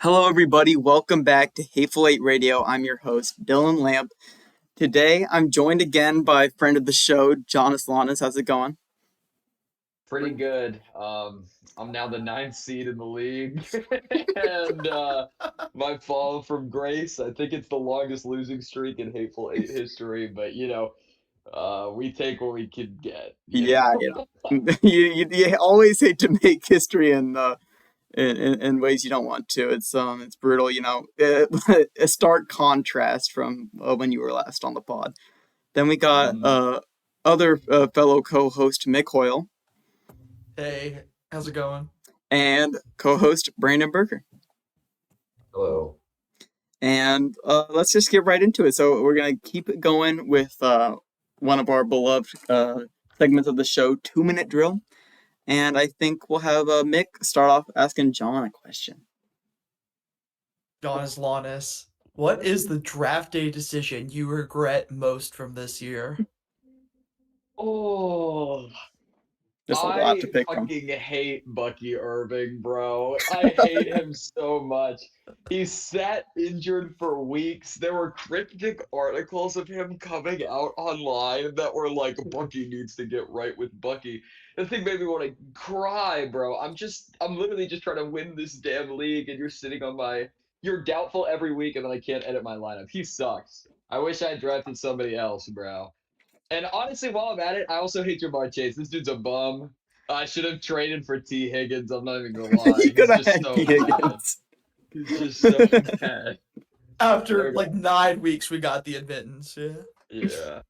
Hello, everybody. Welcome back to Hateful Eight Radio. I'm your host, Dylan Lamp. Today, I'm joined again by a friend of the show, John Aslanes. How's it going? Pretty good. I'm now the ninth seed in the league, and my fall from grace. I think it's the longest losing streak in Hateful Eight history. But we take what we can get. Yeah, you always hate to make history in ways you don't want to. It's brutal. A stark contrast from when you were last on the pod. Then we got Mhm. other fellow co-host Mick Hoyle Hey, how's it going? and co-host Brandon Berger. Hello. And let's just get right into it. So we're gonna keep it going with one of our beloved segments of the show, 2 Minute Drill. And I think we'll have Mick start off asking John a question. John Aslanes. What is the draft day decision you regret most from this year? Oh, There's a lot to I pick from. fucking hate Bucky Irving, bro. I hate him so much. He sat injured for weeks. There were cryptic articles of him coming out online that were like, Bucky needs to get right with Bucky. The thing made me want to cry, bro. I'm literally just trying to win this damn league, and you're doubtful every week, and then I can't edit my lineup. He sucks. I wish I drafted somebody else, bro. And honestly, while I'm at it, I also hate Jamar Chase. This dude's a bum. I should have traded for T. Higgins. I'm not even gonna lie. You could He's have just had so T. bad. Higgins. He's just so bad. After Okay. like 9 weeks, we got the admittance. Yeah. Yeah.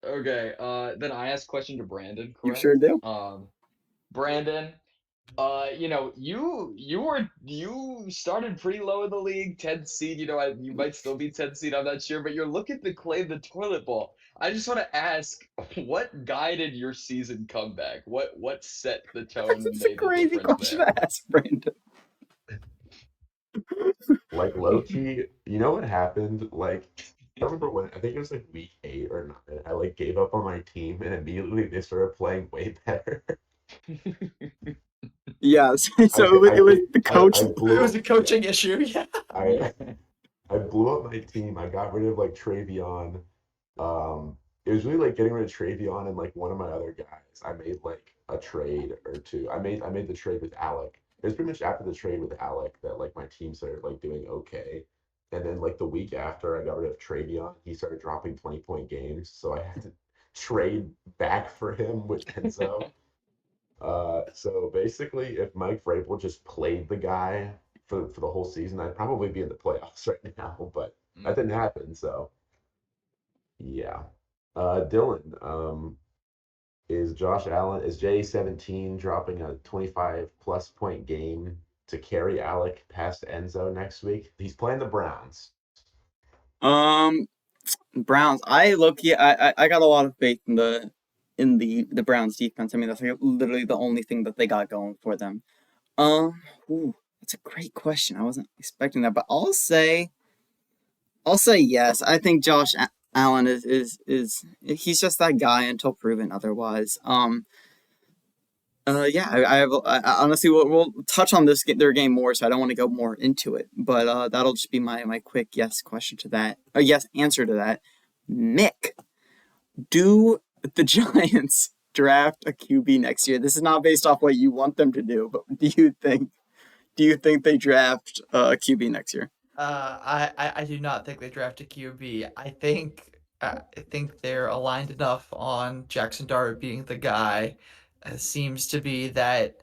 Okay. Then I asked question to Brandon, You sure correct? do. Brandon, you started pretty low in the league, 10th seed. You might still be 10th seed. I'm not sure, but you're looking to claim the toilet bowl. I just want to ask, what guided your season comeback? What set the tone and That's a made the crazy difference question there? to ask, Brandon. Like low key, you know what happened? Like I remember when I think it was like week 8 or 9. I like gave up on my team and immediately they started playing way better. Yeah, I so it was the coach. I It was blew a coaching issue. Yeah. I I blew up my team. I got rid of like Travion. It was really like getting rid of Travion and like one of my other guys. I made like a trade or two. I made the trade with Alec. It was pretty much after the trade with Alec that like my team started like doing okay. And then like the week after I got rid of Travion, he started dropping 20-point games. So I had to trade back for him with Enzo. So basically, if Mike Vrabel just played the guy for the whole season, I'd probably be in the playoffs right now. But that didn't happen. So yeah. Dylan, is J17 dropping a 25 plus point game to carry Alec past Enzo next week? He's playing the Browns. Um, Browns. I got a lot of faith in the Browns defense. I mean, that's like literally the only thing that they got going for them. That's a great question. I wasn't expecting that, but I'll say yes. I think Allen is he's just that guy until proven otherwise. Yeah, I honestly we'll touch on their game more, so I don't want to go more into it. But that'll just be my quick yes question to that. Yes answer to that. Mick, do the Giants draft a QB next year? This is not based off what you want them to do, but do you think they draft a QB next year? I do not think they draft a QB. I think they're aligned enough on Jackson Dart being the guy. It seems to be that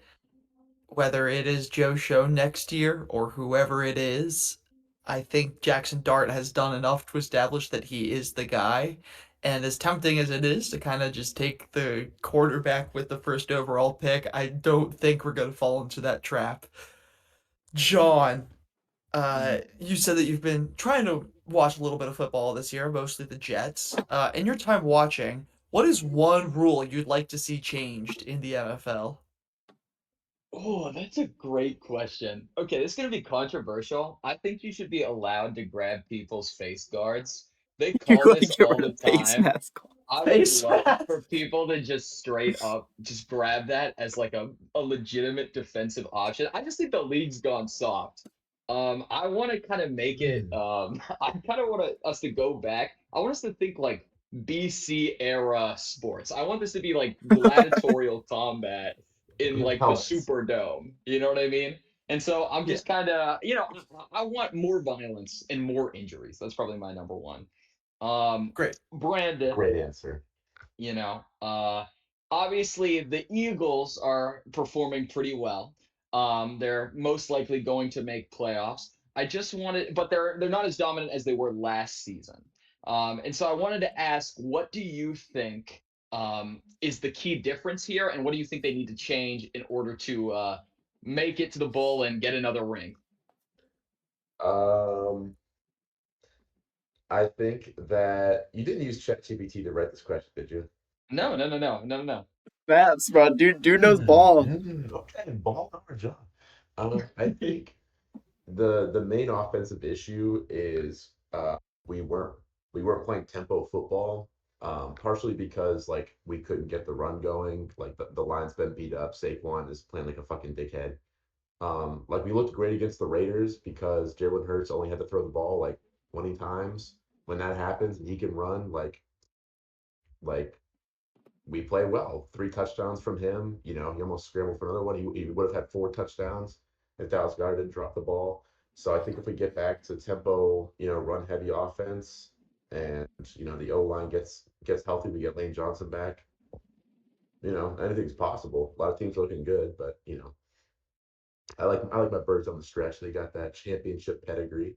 whether it is Joe Show next year or whoever it is, I think Jackson Dart has done enough to establish that he is the guy. And as tempting as it is to kind of just take the quarterback with the first overall pick, I don't think we're going to fall into that trap. John, you said that you've been trying to watch a little bit of football this year, mostly the Jets. In your time watching, what is one rule you'd like to see changed in the NFL? Oh, that's a great question. Okay, this is gonna be controversial. I think you should be allowed to grab people's face guards. They You're call going to this get all rid the of face time. mask. I would Face love mask. for people to just straight up just grab that as like a legitimate defensive option. I just think the league's gone soft. I want to kind of make it. I kind of want us to go back. I want us to think like BC era sports. I want this to be like gladiatorial combat in With like the helmets. Superdome. You know what I mean? And so I'm Yeah. just kind of, I want more violence and more injuries. That's probably my number one. Great. Brandon, Great answer. you know, obviously the Eagles are performing pretty well. They're most likely going to make playoffs. I just wanted, but they're not as dominant as they were last season. And so I wanted to ask, what do you think is the key difference here, and what do you think they need to change in order to make it to the bowl and get another ring? Um, I think that you didn't use ChatGPT to write this question, did you? No, no, no, no, no, no. That's bro. Dude knows ball. Okay, ball number John. I think the main offensive issue is we weren't we weren't playing tempo football. Partially because like we couldn't get the run going. Like the line's been beat up. Saquon is playing like a fucking dickhead. Like we looked great against the Raiders because Jalen Hurts only had to throw the ball like 20 times. When that happens and he can run, like we play well. 3 touchdowns from him. You know, he almost scrambled for another one. He would have had 4 touchdowns if Dallas Goedert didn't drop the ball. So I think if we get back to tempo, run heavy offense, and the O line gets healthy, we get Lane Johnson back. Anything's possible. A lot of teams looking good, but I like my birds on the stretch. They got that championship pedigree.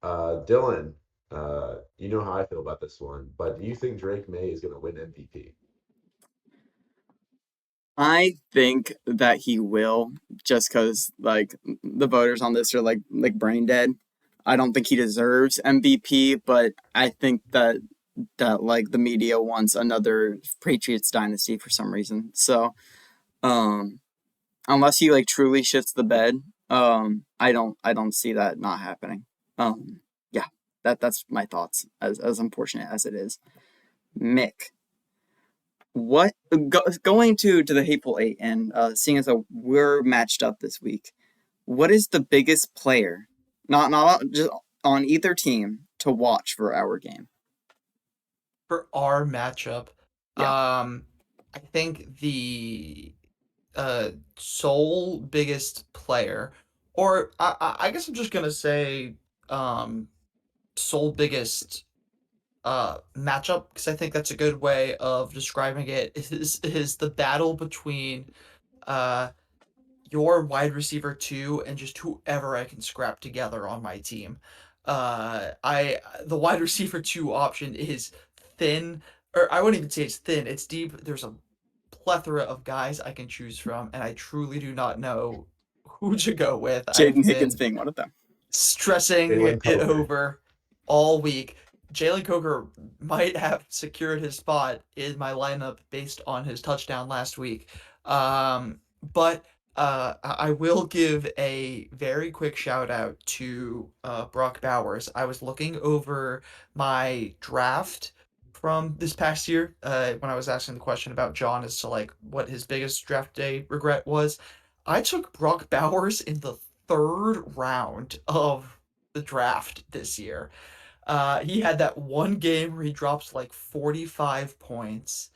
Dylan, you know how I feel about this one, but do you think Drake May is going to win MVP? I think that he will, just because like the voters on this are like brain dead. I don't think he deserves MVP, but I think that like the media wants another Patriots dynasty for some reason. So um, unless he like truly shits the bed, I don't see that not happening. Yeah, that's my thoughts. As unfortunate as it is, Mick. Going to the Hateful Eight and seeing as we're matched up this week, what is the biggest player, not just on either team, to watch for our game? For our matchup, Yeah, I think the sole biggest player, or I guess I'm just gonna say um, sole biggest matchup, because I think that's a good way of describing it. Is the battle between uh your wide receiver two and just whoever I can scrap together on my team. I The wide receiver two option is thin, or I wouldn't even say it's thin. It's deep. There's a plethora of guys I can choose from, and I truly do not know who to go with. Jaden I've Higgins been being one of them. stressing Jalen it Coker. over all week. Jalen Coker might have secured his spot in my lineup based on his touchdown last week. But I will give a very quick shout out to Brock Bowers. I was looking over my draft from this past year when I was asking the question about John as to like what his biggest draft day regret was. I took Brock Bowers in the third round of the draft this year. He had that one game where he drops like 45 points.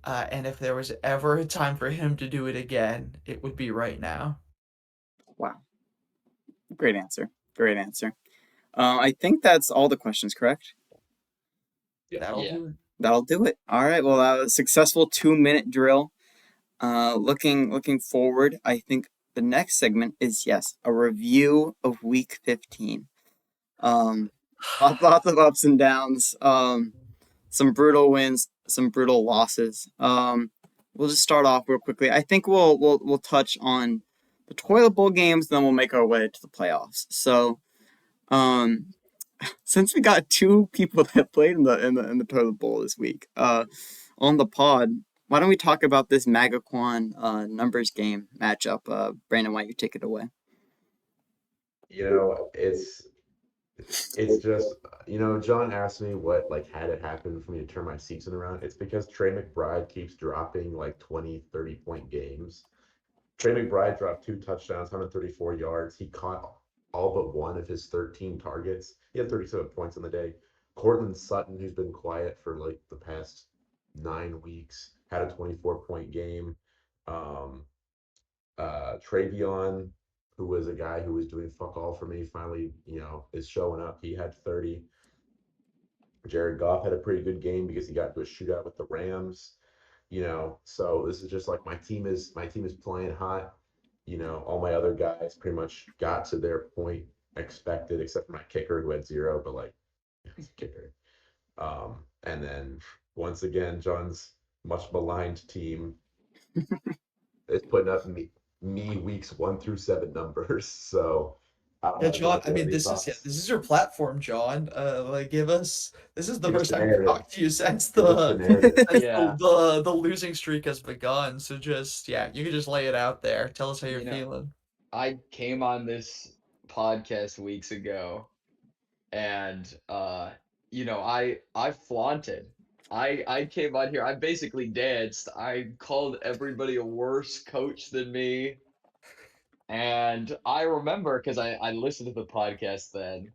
And if there was ever a time for him to do it again, it would be right now. Wow, great answer. Great answer. I think that's all the questions, correct? Yeah. That'll Yeah. do it. That'll do it. All right. Well, that was a successful 2 minute drill. Looking forward, I think the next segment is yes, a review of Week 15. Lots of ups and downs. Some brutal wins, some brutal losses. We'll just start off real quickly. I think we'll touch on the toilet bowl games, then we'll make our way to the playoffs. So, um, since we got two people that played in the toilet bowl this week, on the pod, why don't we talk about this Magaquan numbers game matchup? Brandon, why don't you take it away? It's just John asked me what like had it happen for me to turn my season around. It's because Trey McBride keeps dropping like 20-30 point games. Trey McBride dropped 2 touchdowns, 134 yards. He caught all but one of his 13 targets. He had 37 points on the day. Cortland Sutton, who's been quiet for like the past 9 weeks, had a 24-point game. Um, Travion, who was a guy who was doing fuck all for me, finally, is showing up. He had 30. Jared Goff had a pretty good game because he got into a shootout with the Rams. So this is just like my team is playing hot. All my other guys pretty much got to their point expected, except for my kicker who had 0, but like kicker. And then once again, John's much maligned team is putting up me weeks 1 through 7 numbers. So I don't Yeah, know, John. John, I do you have mean, any this thoughts? is your platform, John. Like, give us. This is the Give us first the time we've narrative. talked to you since Give us the narrative. Yeah. the losing streak has begun. So just you can just lay it out there. Tell us how you're You know, feeling. I came on this podcast weeks ago and I flaunted. I came on here, I basically danced. I called everybody a worse coach than me. And I remember because I listened to the podcast then,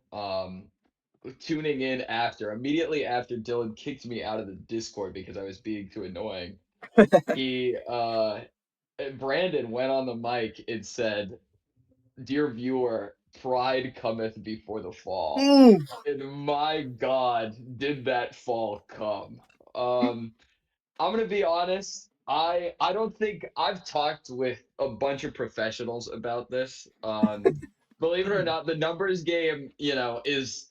tuning in immediately after Dylan kicked me out of the Discord because I was being too annoying. He Brandon went on the mic and said, "Dear viewer, pride cometh before the fall." Ooh. And my God, did that fall come? I'm gonna be honest. I don't think I've talked with a bunch of professionals about this. Believe it or not, the numbers game, is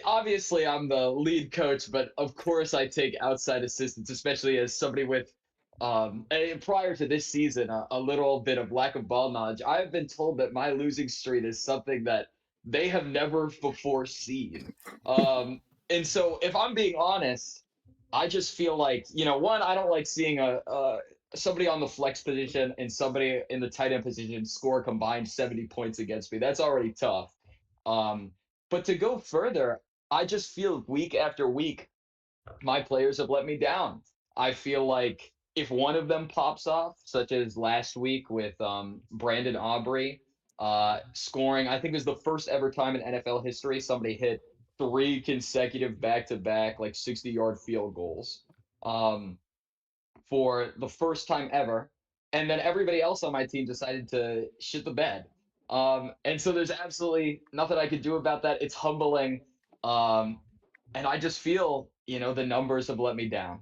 obviously I'm the lead coach, but of course I take outside assistance, especially as somebody with prior to this season, a little bit of lack of ball knowledge. I have been told that my losing streak is something that they have never before seen. And so if I'm being honest, I just feel like, one, I don't like seeing somebody on the flex position and somebody in the tight end position score combined 70 points against me. That's already tough. Um, but to go further, I just feel week after week, my players have let me down. I feel like if one of them pops off, such as last week with Brandon Aubrey scoring, I think it was the first ever time in NFL history somebody hit 3 consecutive back-to-back like 60-yard field goals. Um, for the first time ever. And then everybody else on my team decided to shit the bed. And so there's absolutely nothing I could do about that. It's humbling. Um, and I just feel, the numbers have let me down.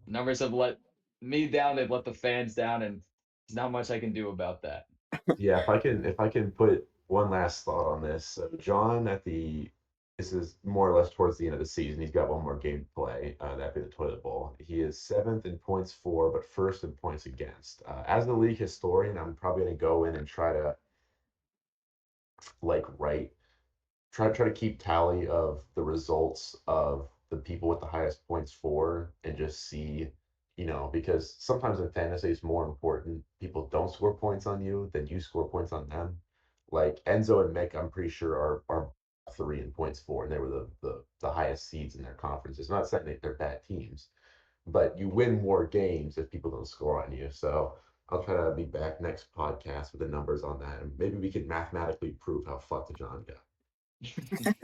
Numbers have let me down. They've let the fans down, and there's not much I can do about that. Yeah, if I can put one last thought on this. So John this is more or less towards the end of the season. He's got one more game to play, that being the toilet bowl. He is 7th in points for, but 1st in points against. As the league historian, I'm probably going to go in and try to like write try to keep tally of the results of the people with the highest points for and just see, because sometimes in fantasy it's more important people don't score points on you than you score points on them. Like Enzo and Mick, I'm pretty sure are 3 in points for, and they were the highest seeds in their conferences. I'm not saying they're bad teams, but you win more games if people don't score on you. So I'll try to be back next podcast with the numbers on that, and maybe we can mathematically prove how fucked John got.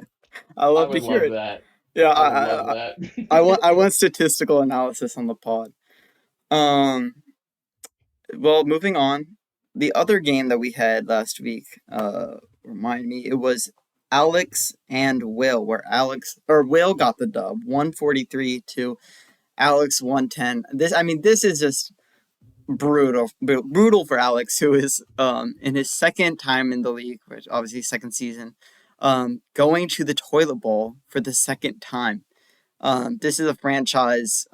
I I love to would hear love it. that. Yeah, I would love that. I want statistical analysis on the pod. Um, well, moving on. The other game that we had last week, remind me, it was Alex and Will, where Will got the dub, 143 to Alex 110. This is just brutal for Alex, who is in his second time in the league, which obviously second season, going to the toilet bowl for the second time. This is a franchise,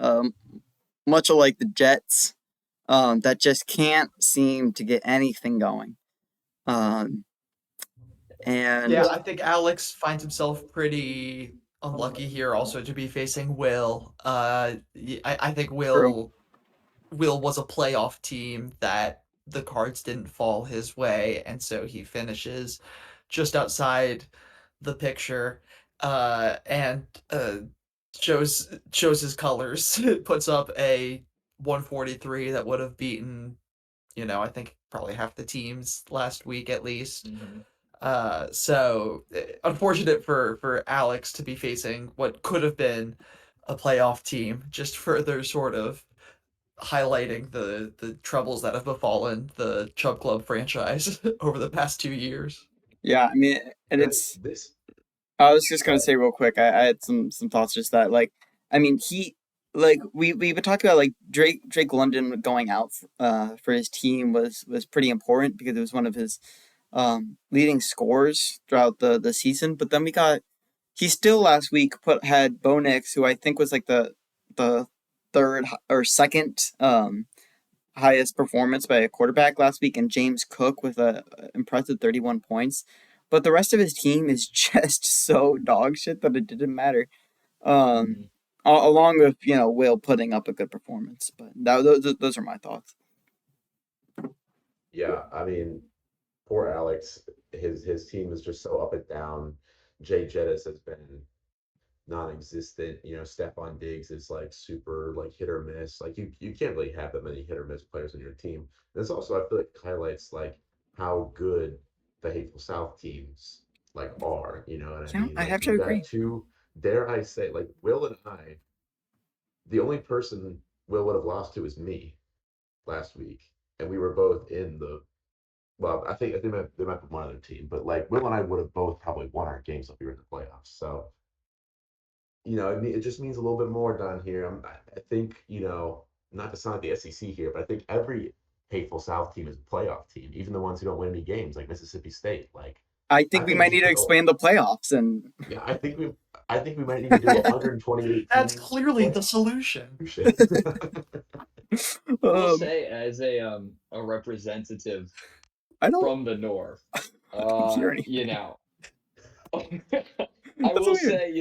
much like the Jets, that just can't seem to get anything going. And Yeah, I think Alex finds himself pretty unlucky here also to be facing Will. I think true. Will was a playoff team that the cards didn't fall his way, and so he finishes just outside the picture, and shows his colors. Puts up a 143 that would have beaten, I think probably half the teams last week at least. Mhm. So unfortunate for Alex to be facing what could have been a playoff team, just further sort of highlighting the troubles that have befallen the Chubb Club franchise over the past 2 years. Yeah, I mean, and Guys, it's. this I was just gonna uh, say real quick. I had some thoughts just that like. I mean, we've been talking about like Drake London going out for his team was pretty important because it was one of his leading scorers throughout the season. But then he still last week had Bo Nix, who I think was like the third or second highest performance by a quarterback last week, and James Cook with a impressive 31 points. But the rest of his team is just so dog shit that it didn't matter. Um, Mhm. Along with Will putting up a good performance, but those are my thoughts. yeah, I mean, poor Alex, his team is just so up and down. Jay Jettis has been non-existent. Stephon Diggs is like super like hit or miss. Like you can't really have that many hit or miss players on your team. And it's also I feel like highlights like how good the Hateful South teams like are. You know what I Yeah, mean? I Like have to you got agree. two, dare I say, like Will and I, the only person Will would have lost to is me last week. And we were both in the well, I think there might be one other team, but like Will and I would have both probably won our games if we were in the playoffs. So it just means a little bit more down here. I think, not to sound like the SEC here, but I think every hateful South team is a playoff team, even the ones who don't win any games, like Mississippi State. Like, I I think we think might we need to should go. explain the playoffs and Yeah, I think we might need to do 128 That's team clearly the playoff. solution. I will um, say, as a representative I don't from the north, hear anything. you know, I That's will weird. say,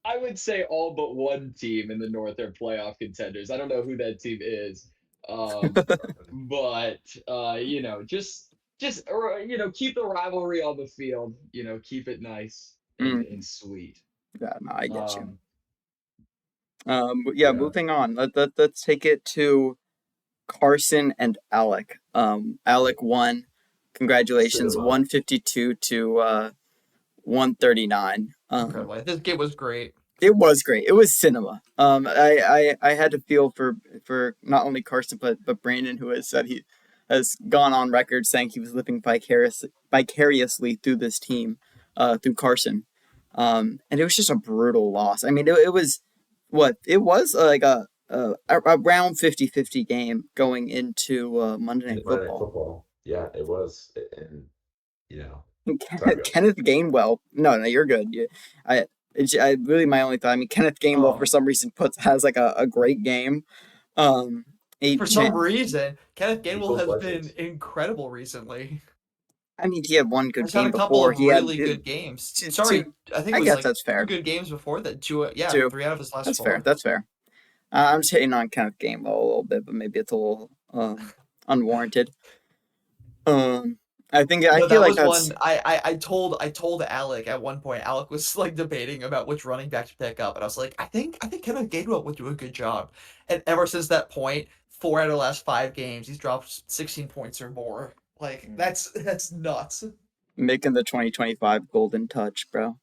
I would say all but one team in the north are playoff contenders. I don't know who that team is, but just keep the rivalry on the field. Keep it nice and Mm, and sweet. yeah, no, I get you. Um, But yeah, Yeah, moving on. Let's take it to Carson and Alec. Alec won. Congratulations, cinema. 152 to 139. Incredible. This game was great. It was great. It was cinema. I had to feel for not only Carson but Brandon, who has said he has gone on record saying he was living vicariously through this team, through Carson. And it was just a brutal loss. I mean, it was what it was like a round 50-50 game going into Monday Night Monday Night Football. Football. Yeah, it was, and you know, sorry, Kenneth, go. Kenneth Gainwell. No, you're good. I, I really my only thought. I mean, Kenneth Gainwell for Um, some reason has like a great game. Um, for eight. some reason, Kenneth Gainwell Eagles has been legends. incredible recently. I mean, he had one good Has had game a couple before. of He had really good games. two. Sorry, I think it I was guess like that's two fair. good games before that. Two, yeah, Two. 3 out of his last That's fair. 4. That's fair. I'm just hating on Kenneth Gainwell a little bit, but maybe it's a little unwarranted. I No, feel that like was that's one I told Alec at one point. Alec was like debating about which running back to pick up, and I was like, I think Kenneth Gainwell would do a good job. And ever since that point, 4 out of the last 5 games, he's dropped 16 points or more. Like that's nuts. making the 2025 Golden Touch, bro.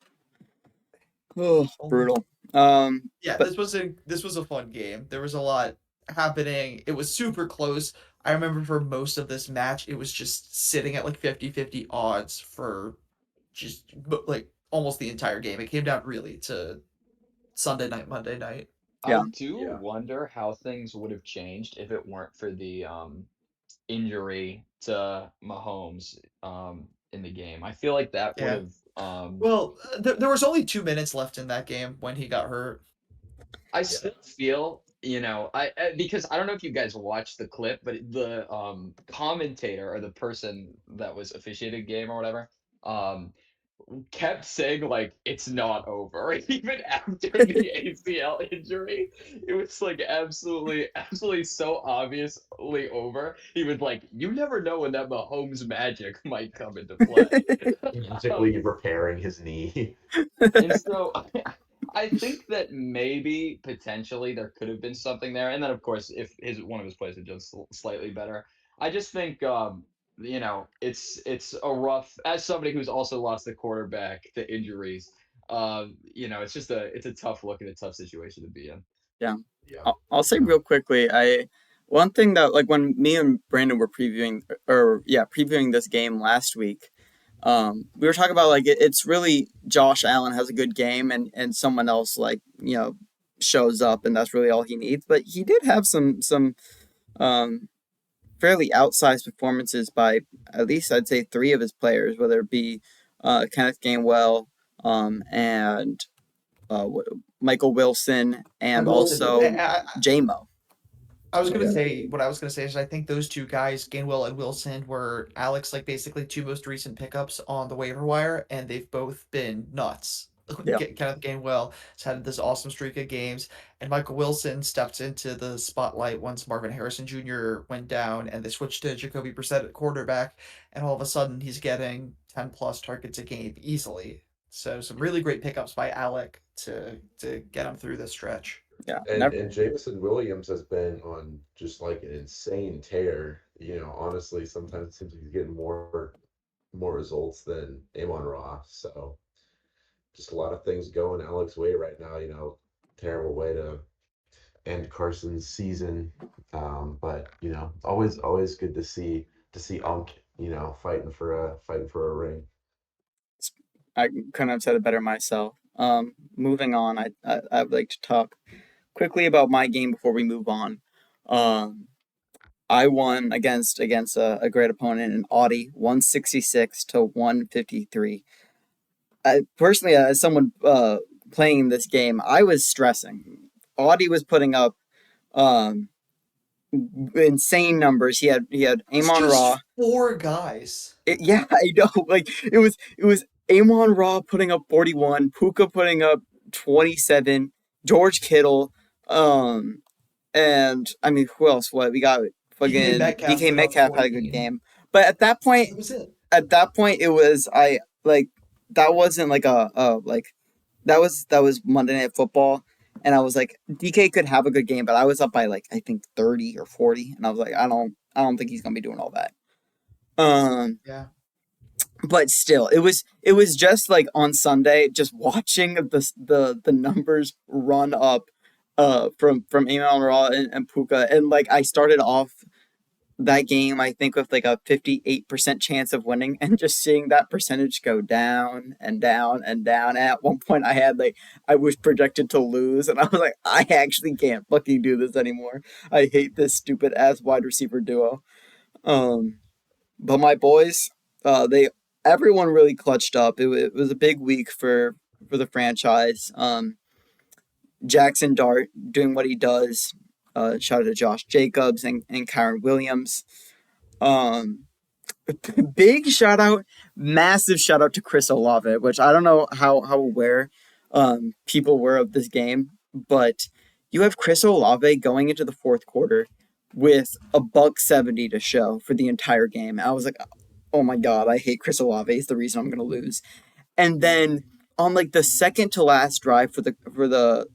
Oh, Um, brutal. yeah, But this was a fun game. There was a lot happening. It was super close. I remember for most of this match, it was just sitting at like 50-50 odds for just like almost the entire game. It came down really to Sunday night, Monday night. yeah, I do Yeah, wonder how things would have changed if it weren't for the injury to Mahomes in the game. I feel like that would Yeah. have Well, there was only 2 minutes left in that game when he got hurt. I yeah. still feel, because I don't know if you guys watched the clip, but the commentator or the person that was officiating the game or whatever, um kept saying like it's not over even after the ACL injury. It was like absolutely so obviously over. He was like, you never know when that Mahomes magic might come into play. Magically um, repairing his knee. and so I think that maybe potentially there could have been something there. And then of course if his one of his plays had done slightly better. I just think it's a rough, as somebody who's also lost a quarterback to injuries. It's a tough look and a tough situation to be in. Yeah. Yeah. I'll say Yeah. real quickly, one thing that like when me and Brandon were previewing this game last week, we were talking about like it's really Josh Allen has a good game and someone else like shows up and that's really all he needs. But he did have some um fairly outsized performances by at least I'd say three of his players, whether it be Kenneth Gainwell, and uh, Michael Wilson, and Michael Wilson. also JMO. I was So, gonna yeah. say what I was gonna say is I think those two guys, Gainwell and Wilson, were Alex like basically two most recent pickups on the waiver wire, and they've both been nuts. Yeah. Kenneth Gainwell has had this awesome streak of games, and Michael Wilson stepped into the spotlight once Marvin Harrison Jr. went down, and they switched to Jacoby Brissett at quarterback, and all of a sudden he's getting 10+ targets a game easily. So some really great pickups by Alec to get him through this stretch. Yeah. And Never. and Jameson Williams has been on just like an insane tear. Honestly, sometimes it seems like he's getting more results than Amon Ra. So just a lot of things going Alex's way right now. Terrible way to end Carson's season. But always good to see Unk, fighting for a ring. I couldn't have said it better myself. Moving on, I would like to talk quickly about my game before we move on. Um, I won against a great opponent in Audi, 166-153. Personally, as someone playing this game, I was stressing. Audi was putting up um, insane numbers. He had It's Amon just Ra. four guys. Yeah, I know. Like it was Amon Ra putting up 41, Puka putting up 27, George Kittle, and I mean who else? What we got? DK Fucking Metcalf DK put up Metcalf had a good 14. game, but That was it. at that point, it was I like that wasn't like a like that was Monday Night Football, and I was like DK could have a good game, but I was up by like I think 30 or 40, and I was like I don't think he's gonna be doing all that. Yeah. But still, it was just like on Sunday, just watching the numbers run up, from Amon Ra and Puka, and like I started off that game I think with like a 58% chance of winning, and just seeing that percentage go down and down and down. And at one point, I was projected to lose, and I was like, I actually can't fucking do this anymore. I hate this stupid ass wide receiver duo. Um, but my boys, they everyone really clutched up. It was a big week for the franchise. Jackson Dart doing what he does. Shout out to Josh Jacobs and Kyron Williams. Um, big shout out, massive shout out to Chris Olave, which I don't know how aware people were of this game, but you have Chris Olave going into the fourth quarter with a $170 to show for the entire game. I was like, oh my god, I hate Chris Olave. He's the reason I'm gonna lose. And then on like the second to last drive for the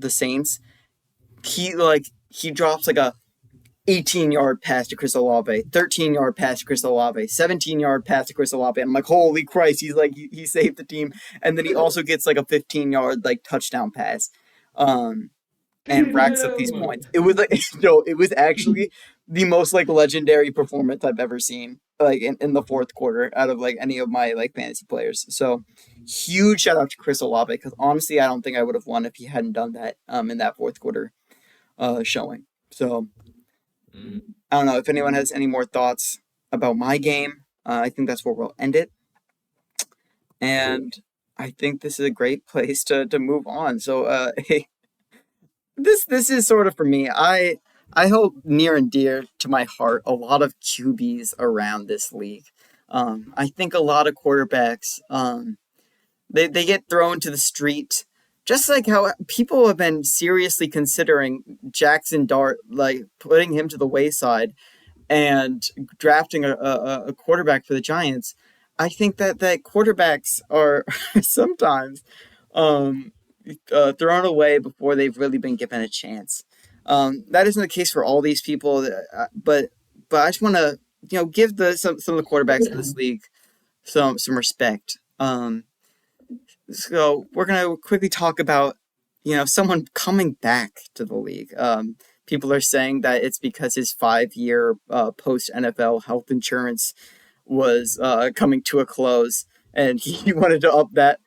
Saints, he drops like a 18-yard pass to Chris Olave, 13-yard pass to Chris Olave, 17-yard pass to Chris Olave. And I'm like, holy Christ, he's like he saved the team. And then he also gets like a 15-yard like touchdown pass. And racks up these points. It was like no, it was actually the most like legendary performance I've ever seen, like in the fourth quarter out of like any of my like fantasy players. So huge shout out to Chris Olave, because honestly I don't think I would have won if he hadn't done that in that fourth quarter showing. So I don't know if anyone has any more thoughts about my game. I think that's where we'll end it. And I think this is a great place to move on. So this is sort of for me. I hold near and dear to my heart a lot of QBs around this league. I think a lot of quarterbacks they get thrown to the street, just like how people have been seriously considering Jackson Dart, like putting him to the wayside and drafting a quarterback for the Giants. I think that quarterbacks are sometimes um, thrown away before they've really been given a chance. That isn't the case for all these people, but I just want to give some of the quarterbacks in this league some respect. So we're gonna quickly talk about someone coming back to the league. People are saying that it's because his 5-year post NFL health insurance was coming to a close, and he wanted to up that.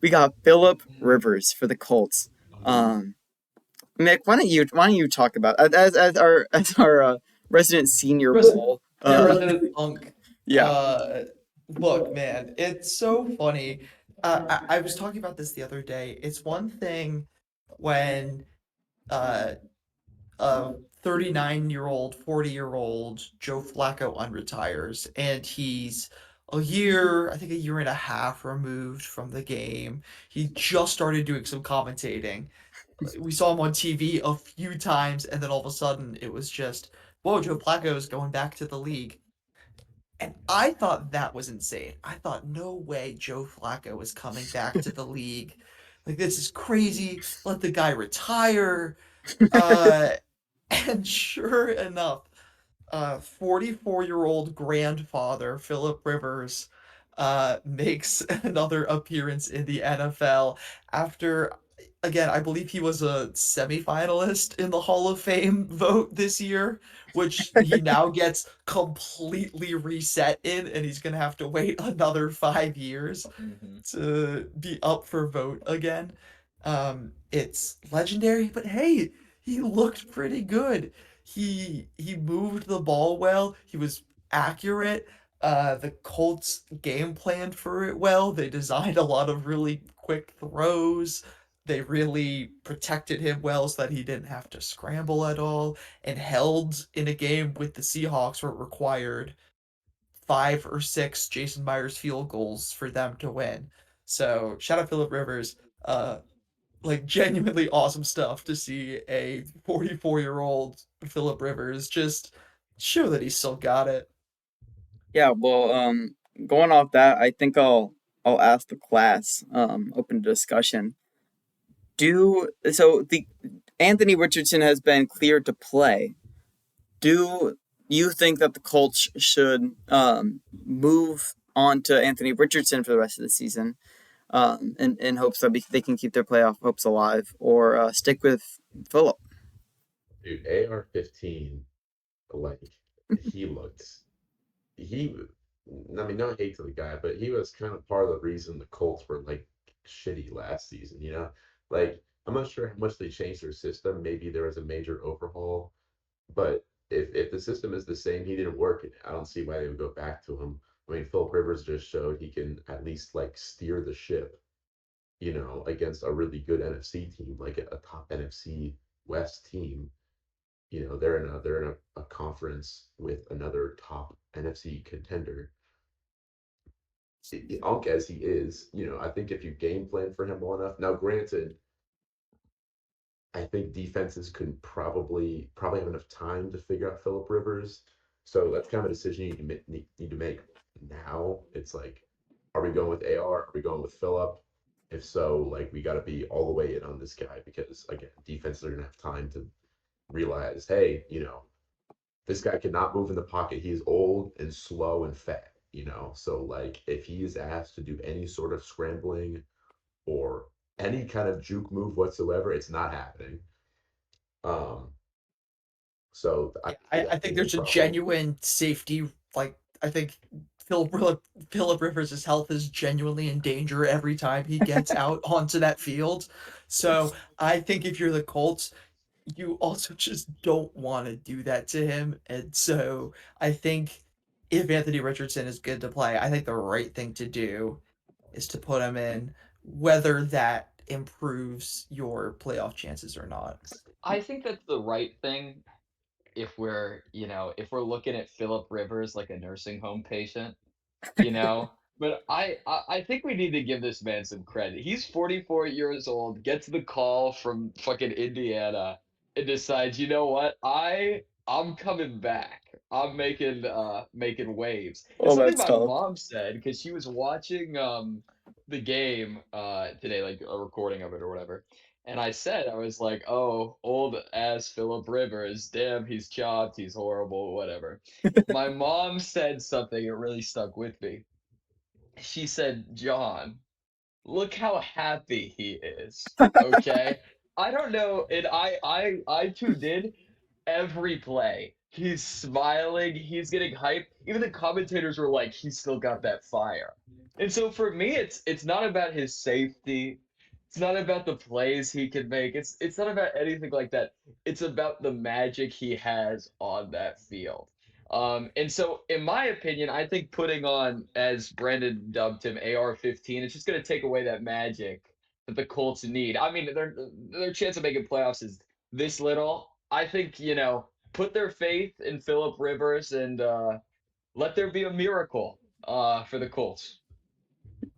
We got Philip Rivers for the Colts. Mick, why don't you talk about as our resident senior bowl? Resident Punk. Yeah. Look, man, it's so funny. I was talking about this the other day. It's one thing when uh, a 39-year-old, 40-year-old Joe Flacco unretires, and he's I think a year and a half removed from the game. He just started doing some commentating. We saw him on TV a few times, and then all of a sudden it was just, whoa, Joe Flacco is going back to the league. And I thought that was insane. I thought, no way Joe Flacco is coming back to the league. Like, this is crazy. Let the guy retire. Uh, and sure enough, 44-year-old grandfather Philip Rivers makes another appearance in the NFL after, again, I believe he was a semifinalist in the Hall of Fame vote this year, which he now gets completely reset in, and he's gonna have to wait another 5 years to be up for vote again. It's legendary, but hey, he looked pretty good. He moved the ball well. He was accurate. The Colts game planned for it well. They designed a lot of really quick throws. They really protected him well so that he didn't have to scramble at all, and held in a game with the Seahawks where it required 5 or 6 Jason Myers field goals for them to win. So shout out Philip Rivers. Like, genuinely awesome stuff to see a 44-year-old Philip Rivers just show that he's still got it. Yeah, well, going off that, I think I'll ask the class, open to discussion. The Anthony Richardson has been cleared to play. Do you think that the Colts should move on to Anthony Richardson for the rest of the season, in hopes that they can keep their playoff hopes alive, or stick with Philip? Dude, AR-15, like he looked he I mean, no hate to the guy, but he was kind of part of the reason the Colts were like shitty last season, you know? Like, I'm not sure how much they changed their system. Maybe there was a major overhaul, but if the system is the same, he didn't work. I don't see why they would go back to him. I mean, Philip Rivers just showed he can at least like steer the ship, against a really good NFC team, like a top NFC West team. They're in a conference with another top NFC contender. Unk as he is, I think if you game plan for him well enough. Now, granted, I think defenses could probably have enough time to figure out Philip Rivers. So that's kind of a decision you need to make now. It's like, are we going with AR? Are we going with Philip? If so, like, we got to be all the way in on this guy because, again, defenses are going to have time to realize, hey, this guy cannot move in the pocket. He is old and slow and fat, So, like, if he is asked to do any sort of scrambling or any kind of juke move whatsoever, it's not happening. Um, so I think there's a genuine safety. Like, I think Philip Rivers' health is genuinely in danger every time he gets out onto that field. So I think if you're the Colts, you also just don't want to do that to him. And so I think if Anthony Richardson is good to play, I think the right thing to do is to put him in, whether that improves your playoff chances or not. I think that's the right thing if we're looking at Philip Rivers like a nursing home patient, you know. But I think we need to give this man some credit. He's 44 years old, gets the call from fucking Indiana, and decides, you know what, I'm coming back. I'm making waves. It's Oh, something that's my tough. mom said because she was watching the game today, like a recording of it or whatever. And I said, I was like, oh, old ass Philip Rivers, damn, he's chopped, he's horrible, whatever. My mom said something that really stuck with me. She said, John, look how happy he is. Okay? I don't know, and I tuned in every play. He's smiling, he's getting hyped. Even the commentators were like, he's still got that fire. And so for me, it's not about his safety. It's not about the plays he can make. It's not about anything like that. It's about the magic he has on that field. And so, in my opinion, I think putting on, as Brandon dubbed him, AR-15, it's just going to take away that magic that the Colts need. I mean, their chance of making playoffs is this little. I think, put their faith in Philip Rivers and let there be a miracle for the Colts.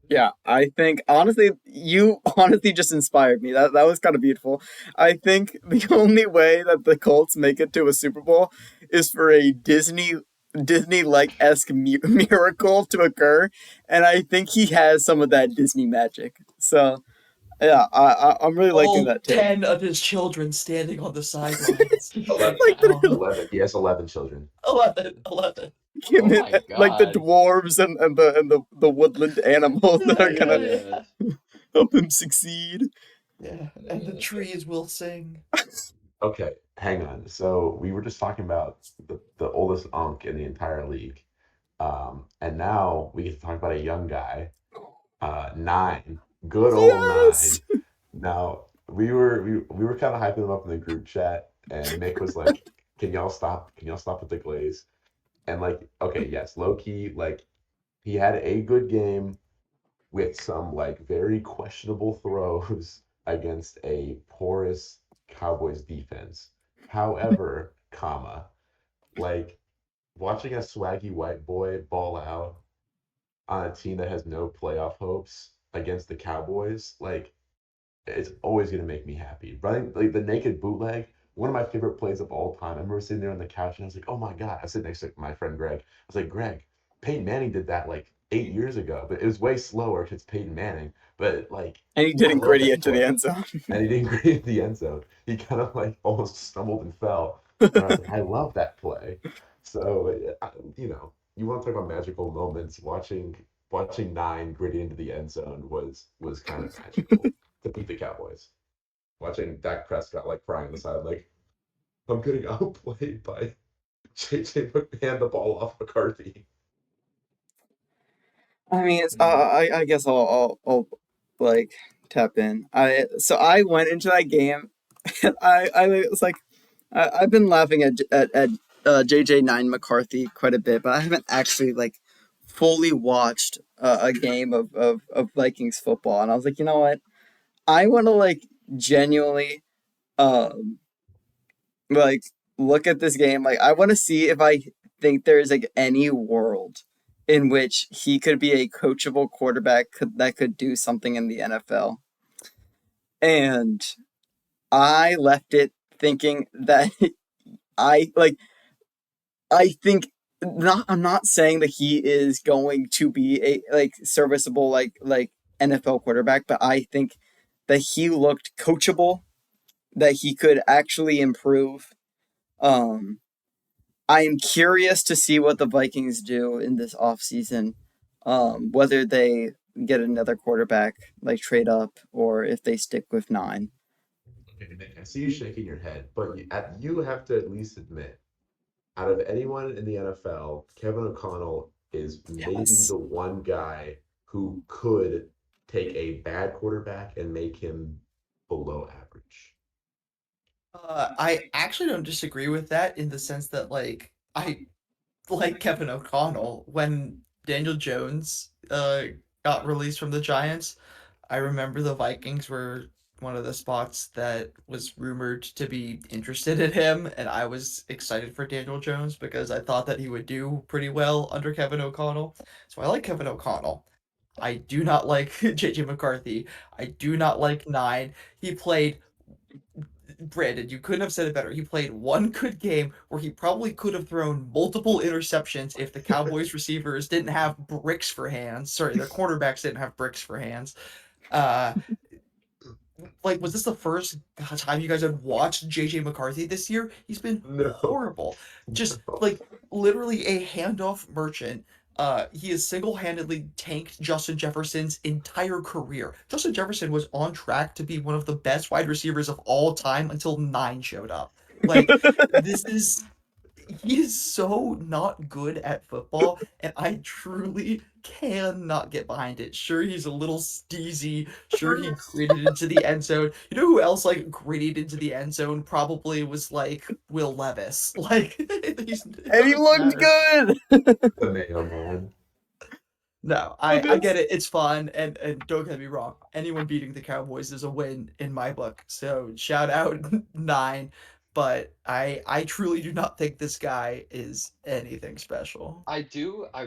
Yeah, I think honestly, you honestly just inspired me. That was kind of beautiful. I think the only way that the Colts make it to a Super Bowl is for a Disney like esque miracle to occur, and I think he has some of that Disney magic. So yeah, I'm really liking All that take. 10 of his children standing on the sidelines. Eleven. Like the Wow. 11. He has 11 children. 11, 11. Oh my like the God. dwarves and the woodland animals that are Yeah, Yeah, gonna yeah, yeah. help him succeed. yeah. And the trees will sing. Okay, hang on. So we were just talking about the oldest unk in the entire league. And now we get to talk about a young guy, nine, good old Yes. nine. Now we were kind of hyping him up in the group chat, and Mick was like, "Can y'all stop? Can y'all stop with the glaze?" And like, okay, yes, low key, like he had a good game with some like very questionable throws against a porous Cowboys defense. However, like watching a swaggy white boy ball out on a team that has no playoff hopes against the Cowboys, like it's always gonna make me happy. Running like the naked bootleg, one of my favorite plays of all time. I remember sitting there on the couch and I was like, oh my God. I was sitting next to my friend Greg. I was like, Greg, Peyton Manning did that like 8 years ago, but it was way slower because it's Peyton Manning. But like And he I didn't love gritty that into the play. end zone. And he didn't get in the end zone. He kind of like almost stumbled and fell. And I was like, I love that play. So you want to talk about magical moments. Watching nine gritty into the end zone was kind of magical to beat the Cowboys. Watching Dak Prescott like crying on the side, like I'm getting outplayed by JJ McMahon, the ball off McCarthy. I mean, Mm. I guess I'll like tap in. I went into that game, and I was like, I've been laughing at JJ9 McCarthy quite a bit, but I haven't actually like fully watched a game of Vikings football, and I was like, you know what? I want to like genuinely um like look at this game. Like I want to see if I think there's like any world in which he could be a coachable quarterback that could do something in the NFL. And I left it thinking that I like I think not I'm not saying that he is going to be a like serviceable like NFL quarterback, but I think that he looked coachable, that he could actually improve. Um I am curious to see what the Vikings do in this offseason. Whether they get another quarterback, like trade up, or if they stick with nine. Okay, Nick, I see you shaking your head, but you have to at least admit, out of anyone in the NFL, Kevin O'Connell is maybe Yes. the one guy who could take a bad quarterback and make him below average. I actually don't disagree with that in the sense that, like, I like Kevin O'Connell. When Daniel Jones got released from the Giants, I remember the Vikings were one of the spots that was rumored to be interested in him, and I was excited for Daniel Jones because I thought that he would do pretty well under Kevin O'Connell. So I like Kevin O'Connell. I do not like JJ McCarthy. I do not like Nine. He played Brandon, you couldn't have said it better. He played one good game where he probably could have thrown multiple interceptions if the Cowboys receivers didn't have bricks for hands. Sorry, their cornerbacks didn't have bricks for hands. Uh, like, was this the first time you guys had watched JJ McCarthy this year? He's been No. horrible. Just like literally a handoff merchant. He has single-handedly tanked Justin Jefferson's entire career. Justin Jefferson was on track to be one of the best wide receivers of all time until 9 showed up. Like, this is he is so not good at football, and I truly cannot get behind it. Sure, he's a little steezy. Sure, he gritted into the end zone. You know who else like gritted into the end zone? Probably was like Will Levis. Like it And he doesn't looked matter. good. The Mayo Man. No, I get it. It's fun, and don't get me wrong. Anyone beating the Cowboys is a win in my book. So shout out 9. But I truly do not think this guy is anything special. I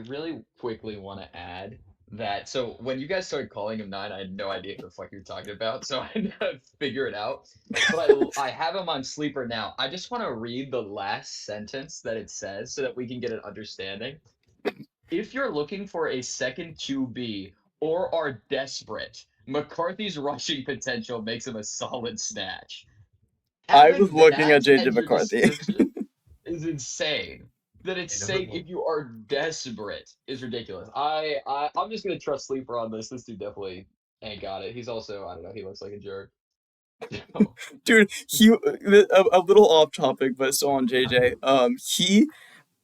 really quickly want to add that. So when you guys started calling him 9, I had no idea what the fuck you were talking about. So I had to figure it out. But I have him on sleeper now. I just want to read the last sentence that it says so that we can get an understanding. If you're looking for a second QB or are desperate, McCarthy's rushing potential makes him a solid snatch. I Having was looking at that JJ as your McCarthy. description is insane. That it's It saying doesn't if you are desperate is ridiculous. I'm just gonna trust sleeper on this. This dude definitely ain't got it. He's also, I don't know, he looks like a jerk. So, Dude, a little off topic, but still on JJ. He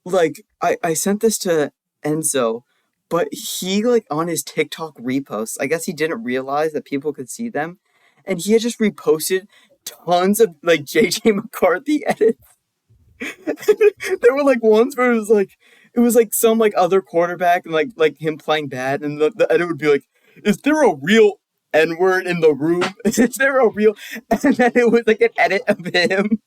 like I sent this to Enzo, but he like on his TikTok reposts, I guess he didn't realize that people could see them, and he had just reposted tons of like JJ McCarthy edits. There were like ones where it was like some like other quarterback and like him playing bad, and the edit would be like, "Is there a real N word in the room? Is there a real?" And then it was like an edit of him,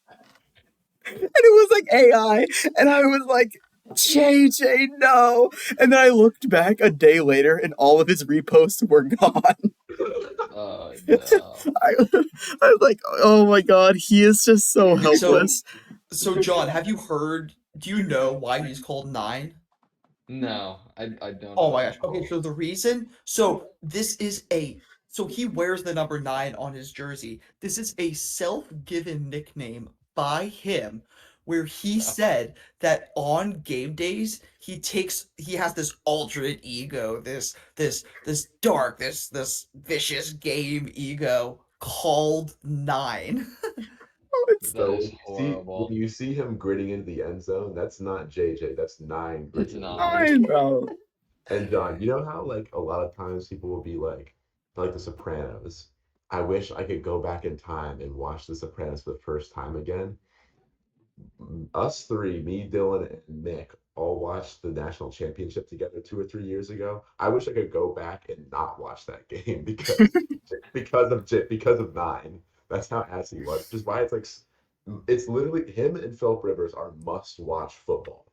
and it was like AI, and I was like, JJ, no. And then I looked back a day later, and all of his reposts were gone. oh no. I, I was like, oh my god, he is just so So helpless. so John, have you heard? Do you know why he's called 9? No, I don't Oh know. my gosh. Okay, so the reason, so this is a, so he wears the number 9 on his jersey. This is a self-given nickname by him where he Yeah. said that on game days he has this alternate ego, this dark, this vicious game ego called 9. Oh, it's That So is when horrible. you see him gritting into the end zone, that's not JJ, that's 9 It's gritting into the end 9. fine, zone. bro. And John, you know how like a lot of times people will be like The Sopranos. I wish I could go back in time and watch The Sopranos for the first time again. Us three, me, Dylan, and Mick, all watched the national championship together 2 or 3 years ago. I wish I could go back and not watch that game because of 9. That's how ass he was. Which is why it's literally him and Philip Rivers are must watch football.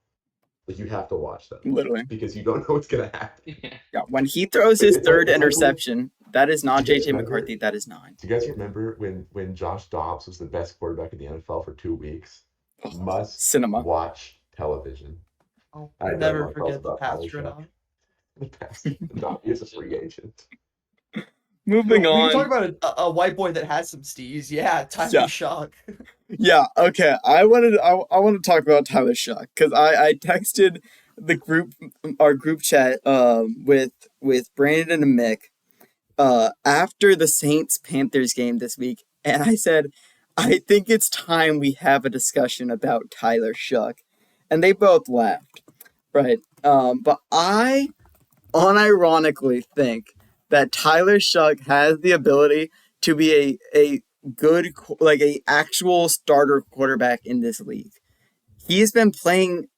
Like you have to watch them Literally. because you don't know what's gonna happen. Yeah, when he throws his It's like third it's like when, interception, that is not do you guys JJ McCarthy, remember? that is 9. Do you guys remember when Josh Dobbs was the best quarterback in the NFL for 2 weeks? Must Cinema. watch television. I'll I know never everyone calls forget the about Tyler astronaut. Shuck. No, he's a free agent. Moving We can talk on. about a white boy that has some steez. Yeah, Tyler Yeah. Shock. Yeah, okay. I want to talk about Tyler Shuck because I texted the group our group chat with Brandon and Mick after the Saints Panthers game this week, and I said I think it's time we have a discussion about Tyler Shuck, and they both laughed, right? But I unironically think that Tyler Shuck has the ability to be a good like a actual starter quarterback in this league. He's been playing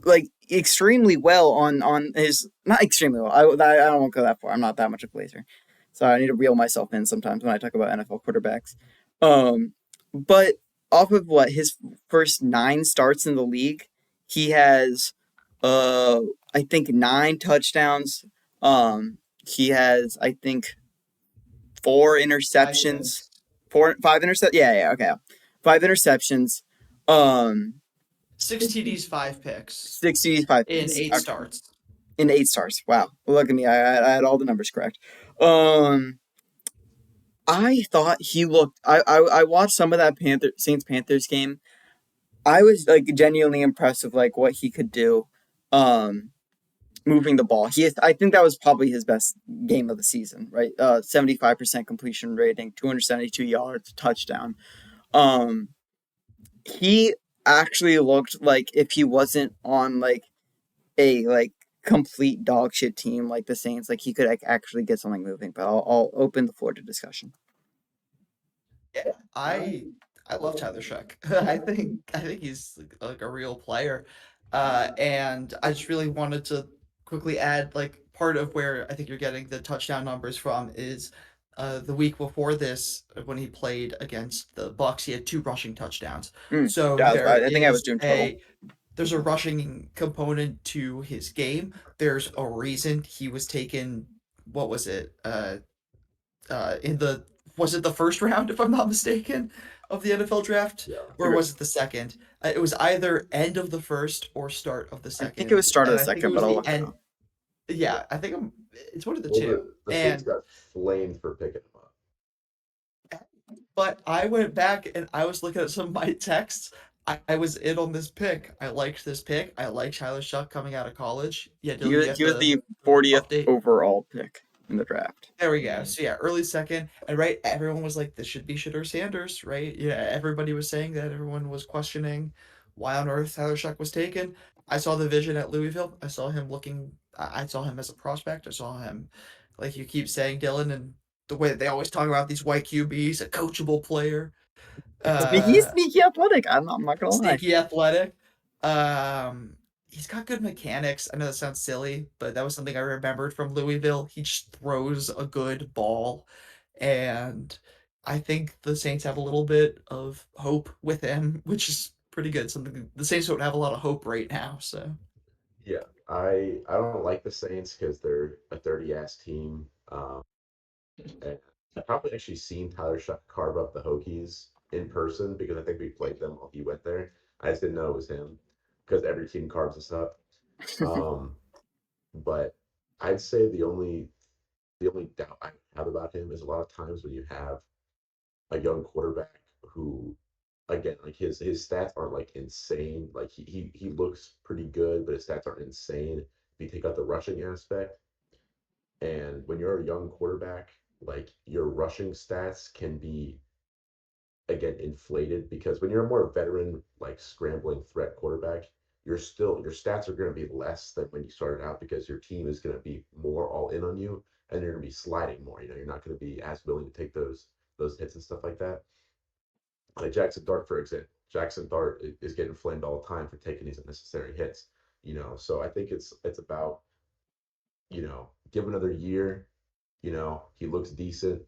like extremely well on his not extremely well. I don't want to go that far. I'm not that much of a Blazer, so I need to reel myself in sometimes when I talk about NFL quarterbacks. But off of what his first 9 starts in the league, he has I think 9 touchdowns. He has I think 4 interceptions. 5 intercept. Yeah, okay. 5 interceptions. 6 TDs, 5 picks 65 in picks. 8 Okay. starts. In 8 stars. Wow. Look at me. I had all the numbers correct. I I thought he looked. I watched some of that Saints Panthers game. I was like genuinely impressed with like what he could do, um, moving the ball. I think that was probably his best game of the season. Right, 75% completion rating, 272 yards, touchdown. Um, he actually looked like if he wasn't on like a like complete dog shit team like the Saints, like he could like, actually get something moving. But I'll open the floor to discussion. Yeah, I love Tyler Shuck. I think he's like a real player. And I just really wanted to quickly add like part of where I think you're getting the touchdown numbers from is the week before this when he played against the Bucks, he had 2 rushing touchdowns. So I think I was doing total. there's a rushing component to his game. There's a reason he was taken. What was it? In the was it the first round, if I'm not mistaken, of the NFL draft, Yeah. or was it the second? It was either end of the first or start of the I think it was second, start of and the I think it second, was but I'll the look it end. up. Yeah, I think it's one of the Well, two. the Saints And got flamed for picking him up. but I went back and I was looking at some of my texts. I was in on this pick. I liked this pick. I liked Tyler Shuck coming out of college. Yeah, Dylan, you get He was the the 40th update. overall pick in the draft. There we go. So yeah, early second, and right, everyone was like, "This should be Shedeur Sanders," right? Yeah, everybody was saying that. Everyone was questioning why on earth Tyler Shuck was taken. I saw the vision at Louisville. I saw him looking. I saw him as a prospect. I saw him, like you keep saying, Dylan, and the way that they always talk about these white QBs, a coachable player, uh, Sneaky athletic. I'm not gonna lie. sneaky athletic. Um, he's got good mechanics. I know that sounds silly, but that was something I remembered from Louisville. He just throws a good ball, and I think the Saints have a little bit of hope with him, which is pretty good. Something the Saints don't have a lot of hope right now, so Yeah, I don't like the Saints because they're a dirty ass team. And I've probably actually seen Tyler Shuck carve up the Hokies in person because I think we played them while he went there. I just didn't know it was him because every team carves us up. Um, but I'd say the only doubt I have about him is a lot of times when you have a young quarterback who, again, like his stats aren't like insane. Like he looks pretty good, but his stats aren't insane if you take out the rushing aspect. And when you're a young quarterback, like your rushing stats can be again inflated because when you're a more veteran, like scrambling threat quarterback, your stats are going to be less than when you started out because your team is going to be more all in on you and you're going to be sliding more. You're not going to be as willing to take those hits and stuff like that. Like Jackson Dart, for example. Jackson Dart is getting flamed all the time for taking these unnecessary hits. So I think it's about give another year. He looks decent.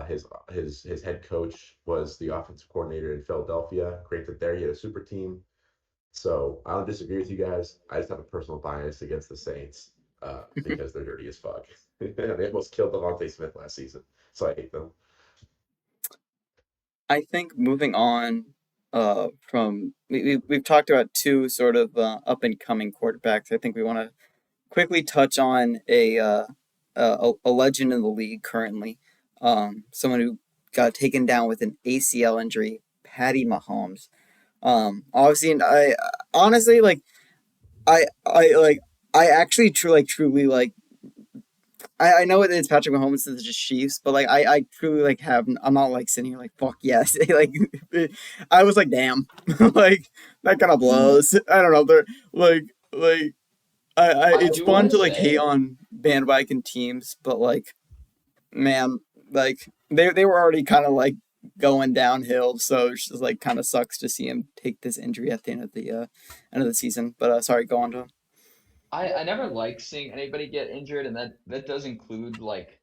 His head coach was the offensive coordinator in Philadelphia. Granted, there he had a super team. So I don't disagree with you guys. I just have a personal bias against the Saints because they're dirty as fuck. They almost killed Devontae Smith last season, so I hate them. I think moving on from we've talked about two sort of up and coming quarterbacks. I think we want to quickly touch on a legend in the league currently, someone who got taken down with an ACL injury, Patty Mahomes. Obviously, and I honestly like I like I actually truly like I know it's Patrick Mahomes is just Chiefs, but like I truly like have I'm not like sitting here like fuck yes like I was like damn like that kind of blows. I don't know they're like I I it's do want fun to to like hate say, on bandwagon teams, but like man like they were already kind of like going downhill, so it's just like kind of sucks to see him take this injury at the end of the season. But sorry, go on to. I never like seeing anybody get injured, and that does include like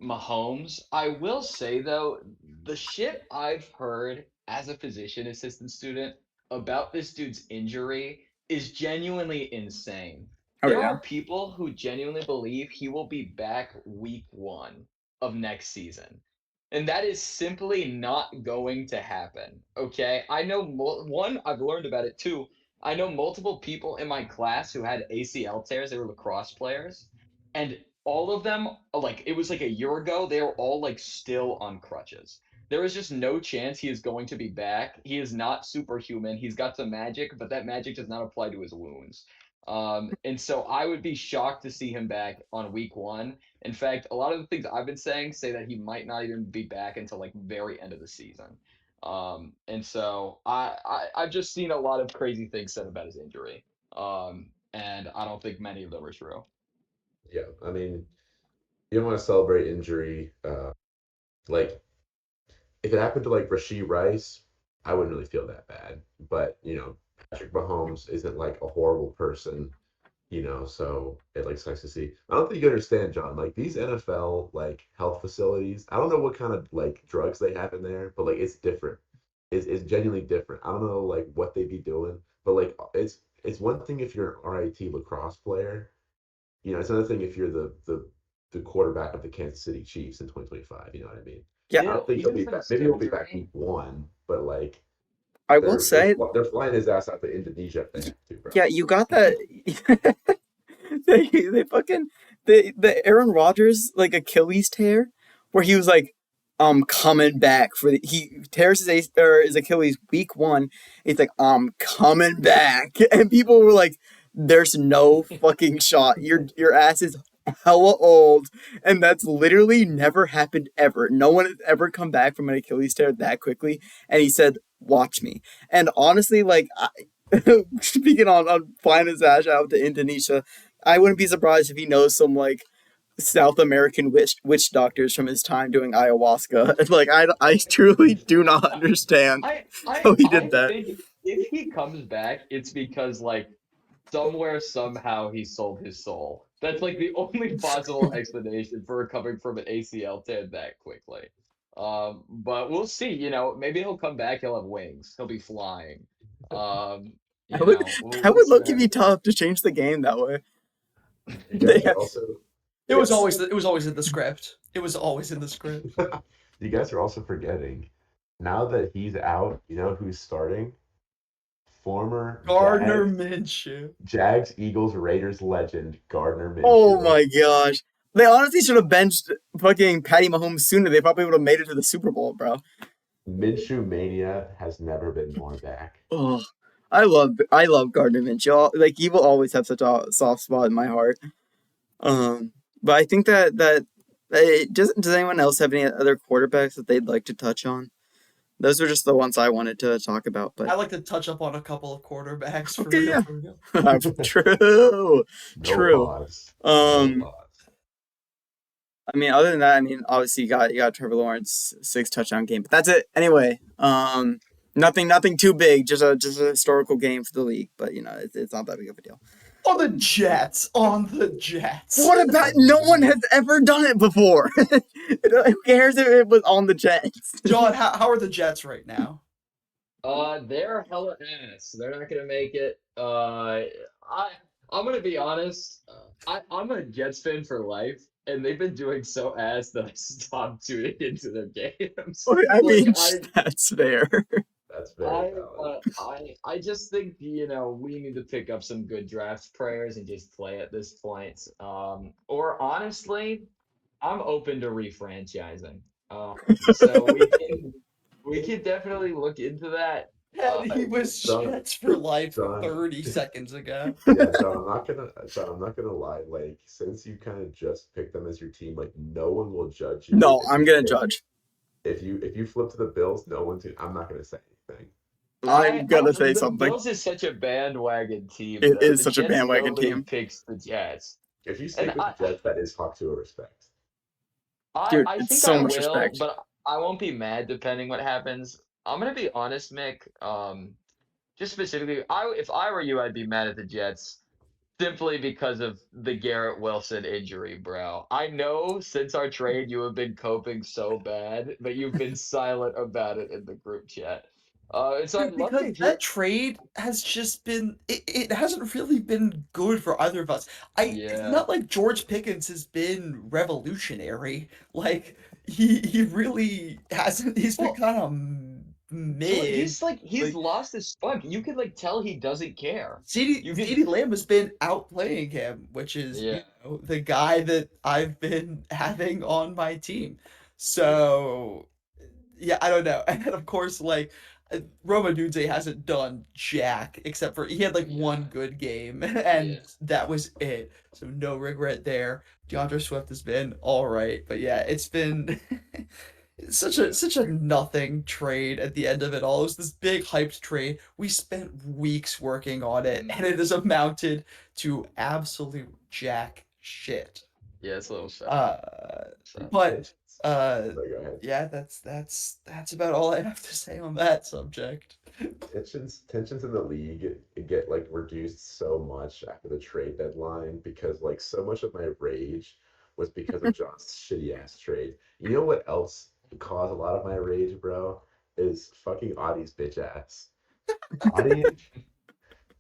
Mahomes. I will say though, the shit I've heard as a physician assistant student about this dude's injury is genuinely insane. Oh There yeah. are people who genuinely believe he will be back week 1 of next season. And that is simply not going to happen. Okay? I know one, I've learned about it too. I know multiple people in my class who had ACL tears. They were lacrosse players. And all of them, like it was like a year ago, they were all like still on crutches. There is just no chance he is going to be back. He is not superhuman. He's got some magic, but that magic does not apply to his wounds. And so I would be shocked to see him back on week 1. In fact, a lot of the things I've been saying say that he might not even be back until like very end of the season. And so I've just seen a lot of crazy things said about his injury. And I don't think many of them are true. Yeah, I mean, you don't want to celebrate injury. Like if it happened to like Rasheed Rice, I wouldn't really feel that bad. But Patrick Mahomes isn't like a horrible person, so it like sucks to see. I don't think you understand, John. Like these NFL like health facilities, I don't know what kind of like drugs they have in there, but like it's different. It's genuinely different. I don't know like what they be doing, but like it's one thing if you're an RIT lacrosse player. It's another thing if you're the quarterback of the Kansas City Chiefs in 2025. You know what I mean? Yeah, I don't think he'll Even be for back. his Maybe he'll be back surgery. week 1, but like I will say, they're flying his ass out to Indonesia if they have to, bro. yeah, you got that. they fucking the Aaron Rodgers like Achilles tear, where he was like, coming back for he tears his Achilles week 1. He's like, coming back, and people were like, "There's no fucking shot. Your ass is hella old," and that's literally never happened ever. No one has ever come back from an Achilles tear that quickly, and he said, "Watch me." And honestly, like, speaking on flying his ass out to Indonesia, I wouldn't be surprised if he knows some like South American witch doctors from his time doing ayahuasca. Like I truly do not understand how he I did that. think if he comes back, it's because like somewhere somehow he sold his soul. That's like the only possible explanation for recovering from an ACL tear that quickly. But we'll see. Maybe he'll come back. He'll have wings. He'll be flying. Um, I would that we'll would see look what be happens. tough to change the game that way. You They guys are have, also It you was guys, always in the script. It was always in the script. you guys are also forgetting now that he's out. You know who's starting? Former Gardner Minshew. Jags, Eagles, Raiders legend Gardner oh Minshew. my gosh. They honestly should have benched fucking Patty Mahomes sooner. They probably would have made it to the Super Bowl, bro. Minshew mania has never been more back. Oh, I love Gardner Minshew. Like he will always have such a soft spot in my heart. But I think that does anyone else have any other quarterbacks that they'd like to touch on? Those are just the ones I wanted to talk about. But I like to touch up on a couple of quarterbacks for okay, real, yeah, for real. true, No true. pause. No Um, pause. I mean, other than that, I mean, obviously you got Trevor Lawrence 6 touchdown game, but that's it. Anyway, nothing too big, just a historical game for the league. But it's not that big of a deal. On the Jets. On the Jets. What about no one has ever done it before? Who cares if it was on the Jets? John, how are the Jets right now? They're hella ass. They're not gonna make it. I'm gonna be honest. I'm a Jets fan for life, and they've been doing so ass that I stopped tuning into their games. I Like mean, that's fair. That's very I, valid. I just think we need to pick up some good draft players and just play at this point. Or honestly, I'm open to refranchising. So we can definitely look into that. And he was John, Jets for life John, 30 seconds ago. yeah, John, I'm not gonna lie. Like, since you kind of just picked them as your team, like, no one will judge you No, I'm gonna if judge. if you flip to the Bills. No one's. I'm not gonna say anything. I'm gonna say The something. Bills is such a bandwagon team, It though. is The such a Jets, bandwagon nobody team, picks the Jets. If you And stick with the Jets, that is talk to a respect. dude. I It's think so I much will, respect. but I won't be mad depending what happens. I'm gonna be honest, Mick. Just specifically, if I were you, I'd be mad at the Jets simply because of the Garrett Wilson injury, bro. I know since our trade you have been coping so bad, but you've been silent about it in the group chat. And so I'd love to Because hear. that trade has just been it hasn't really been good for either of us. It's Yeah. not like George Pickens has been revolutionary. Like he really hasn't. He's been Well, kind of mid. He's Like lost his spunk. You can tell he doesn't care. You can CeeDee Lamb has been outplaying him, which is, Yeah. the guy that I've been having on my team. So, yeah, I don't know. And then, of course, Roma Dudze hasn't done jack except for he had one Yeah. good game, and Yeah. that was it. So no regret there. DeAndre Swift has been all right, but yeah, it's been it's such a nothing trade at the end of it all. It was this big hyped trade. We spent weeks working on it, and it has amounted to absolute jack shit. Yeah, it's a little sad. Uh, Sad. but Sorry, go ahead. yeah, that's about all I have to say on that subject. Tensions in the league get reduced so much after the trade deadline because so much of my rage was because of John's shitty ass trade. You know what else caused a lot of my rage, bro? Is fucking Audie's bitch ass. Audie,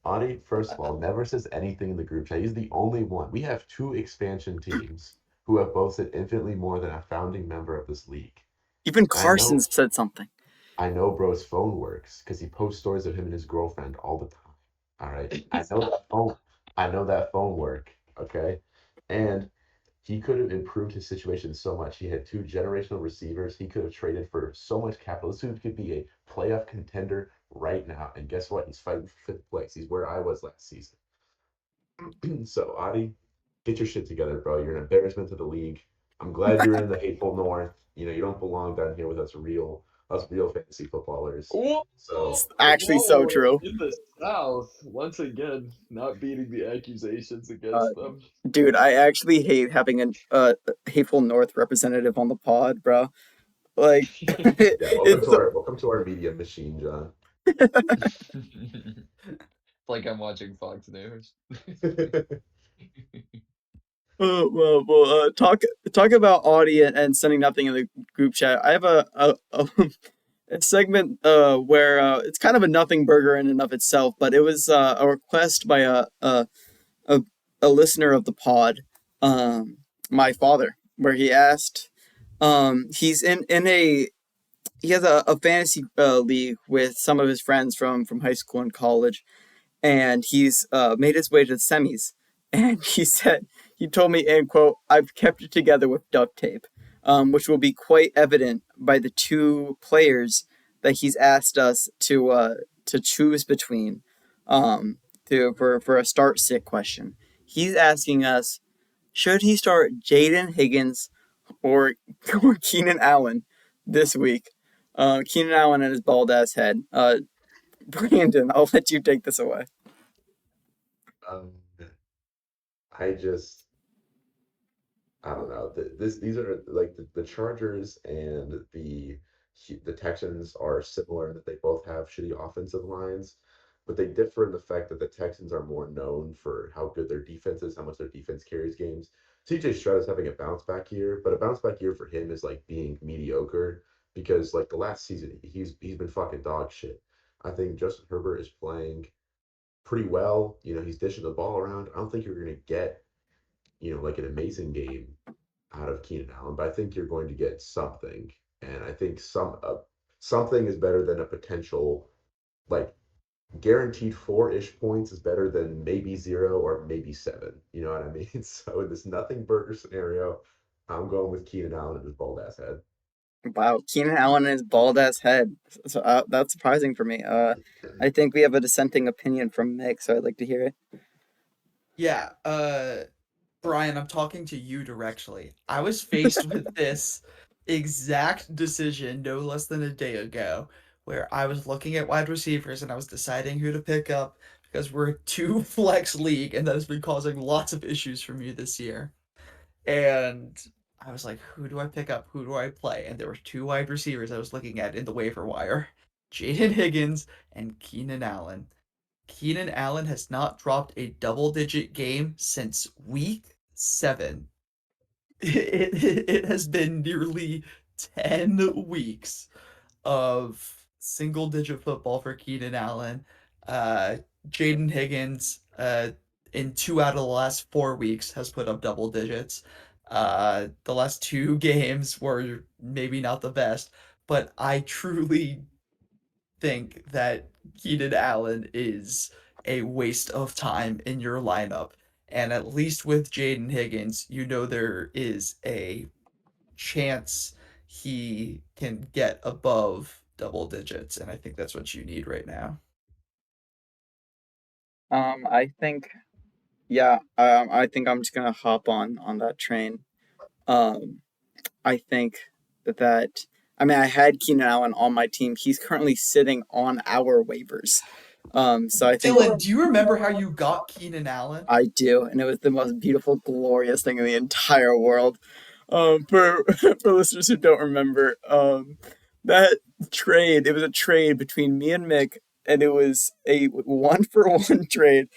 Audie, first of all, never says anything in the group chat. He's the only one. We have two expansion teams who have both said infinitely more than a founding member of this league. Even I know Carson's said something. I know bro's phone works because he posts stories of him and his girlfriend all the time. All right. I know that phone. I know that phone work. Okay. And he could have improved his situation so much. He had two generational receivers. He could have traded for so much capital. This dude could be a playoff contender right now. And guess what? He's fighting for fifth place. He's where I was last season. So, Adi, get your shit together, bro. You're an embarrassment to the league. I'm glad you're in the hateful north. You don't belong down here with us real fantasy footballers. Whoa, So, It's actually so whoa, true. in the South, once again, not beating the accusations Uh, against them. Dude, I actually hate having a hateful North representative on the pod, bro. Like, yeah, welcome it's to our media machine, John. Like I'm watching Fox News. talk about Audie and sending nothing in the group chat. I have a segment where it's kind of a nothing burger in and of itself, but it was a request by a, a listener of the pod, my father, where he asked, he's in a he has a fantasy league with some of his friends from high school and college, and he's made his way to the semis. And he told me, and quote, I've kept it together with duct tape, which will be quite evident by the two players that he's asked us to choose between, for a start sit question. He's asking us, should he start Jaden Higgins or or Keenan Allen this week? Keenan Allen and his bald ass head. Brandon, I'll let you take this away. um, I just I don't know. These are like the Chargers and the Texans are similar in that they both have shitty offensive lines, but they differ in the fact that the Texans are more known for how good their defense is, how much their defense carries games. CJ Stroud is having a bounce back year, but a bounce back year for him is like being mediocre because the last season he's been fucking dog shit. I think Justin Herbert is playing pretty well. He's dishing the ball around. I don't think you're gonna get an amazing game out of Keenan Allen, but I think you're going to get something, and I think something is better than a potential like guaranteed 4-ish points is better than maybe 0 or maybe 7. You know what I mean? So in this nothing burger scenario, I'm going with Keenan Allen and his bald ass head. Wow, Keenan Allen and his bald ass head. So, that's surprising for me. I think we have a dissenting opinion from Mick, so I'd like to hear it. Yeah, Brian, I'm talking to you directly. I was faced with this exact decision no less than a day ago, where I was looking at wide receivers and I was deciding who to pick up because we're a two flex league and that has been causing lots of issues for me this year. And I was like, who do I pick up? Who do I play? And there were two wide receivers I was looking at in the waiver wire, Jaden Higgins and Keenan Allen. Keenan Allen has not dropped a double-digit game since week 7. It has been nearly 10 weeks of single-digit football for Keenan Allen. Jaden Higgins, in 2 out of the last 4 weeks, has put up double digits. The last 2 games were maybe not the best, but I truly think that Keenan Allen is a waste of time in your lineup. And at least with Jaden Higgins, you know there is a chance he can get above double digits. And I think that's what you need right now. I think, yeah, I think I'm just gonna hop on that train. Um, I think that I mean I had Keenan Allen on my team. He's currently sitting on our waivers. So I think Dylan, do you remember how you got Keenan Allen? I do, and it was the most beautiful, glorious thing in the entire world. For for listeners who don't remember, that trade, it was a trade between me and Mick, and it was a 1-for-1 trade.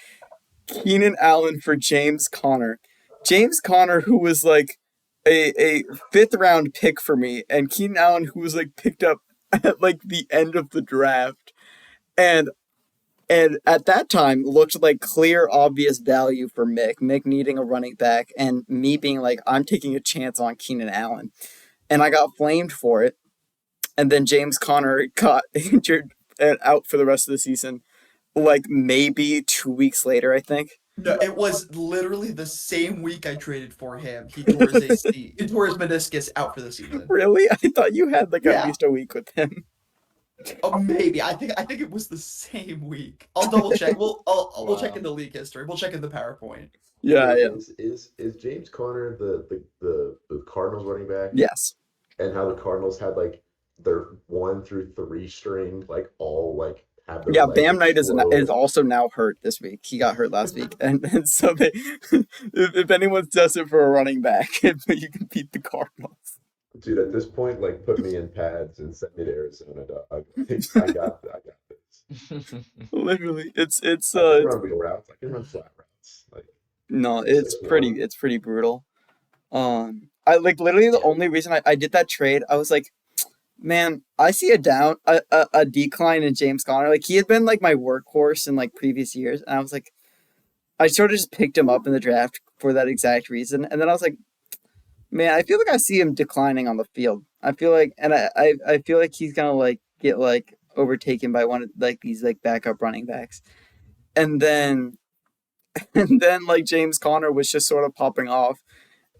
Keenan Allen for James Conner. James Conner, who was like a fifth round pick for me, and Keenan Allen, who was like picked up at like the end of the draft. And and at that time looked like clear, obvious value for Mick. Mick needing a running back, and me being like, I'm taking a chance on Keenan Allen. And I got flamed for it. And then James Conner got injured and out for the rest of the season. Like maybe 2 weeks later, I think. No, it was literally the same week I traded for him. He tore he tore his meniscus out for the season. Really? I thought you had like at Yeah. least a week with him. Oh, maybe. I think it was the same week. I'll double check. We'll check in the league history. We'll check in the PowerPoint. Yeah, Wait, yeah. is James Conner the Cardinals running back? Yes. And how the Cardinals had like their 1 through 3 string like all like have their Yeah, legs Bam Knight is explode? also now hurt this week. He got hurt last week, and so they, if anyone's desperate for a running back, you can beat the Cardinals. Dude, at this point, like put me in pads and send me to Arizona, dog. I got this. Literally, it's I can run wheel routes. I can run flat routes. Like no, 6'1". it's pretty brutal. I like literally the Yeah. only reason I did that trade, I was like, man, I see a decline in James Conner. Like he had been like my workhorse in like previous years, and I was like, I sort of just picked him up in the draft for that exact reason, and then I was like, man, I feel like I see him declining on the field. I feel like, and I feel like he's gonna like get like overtaken by one of like these like backup running backs, and then and then like James Conner was just sort of popping off,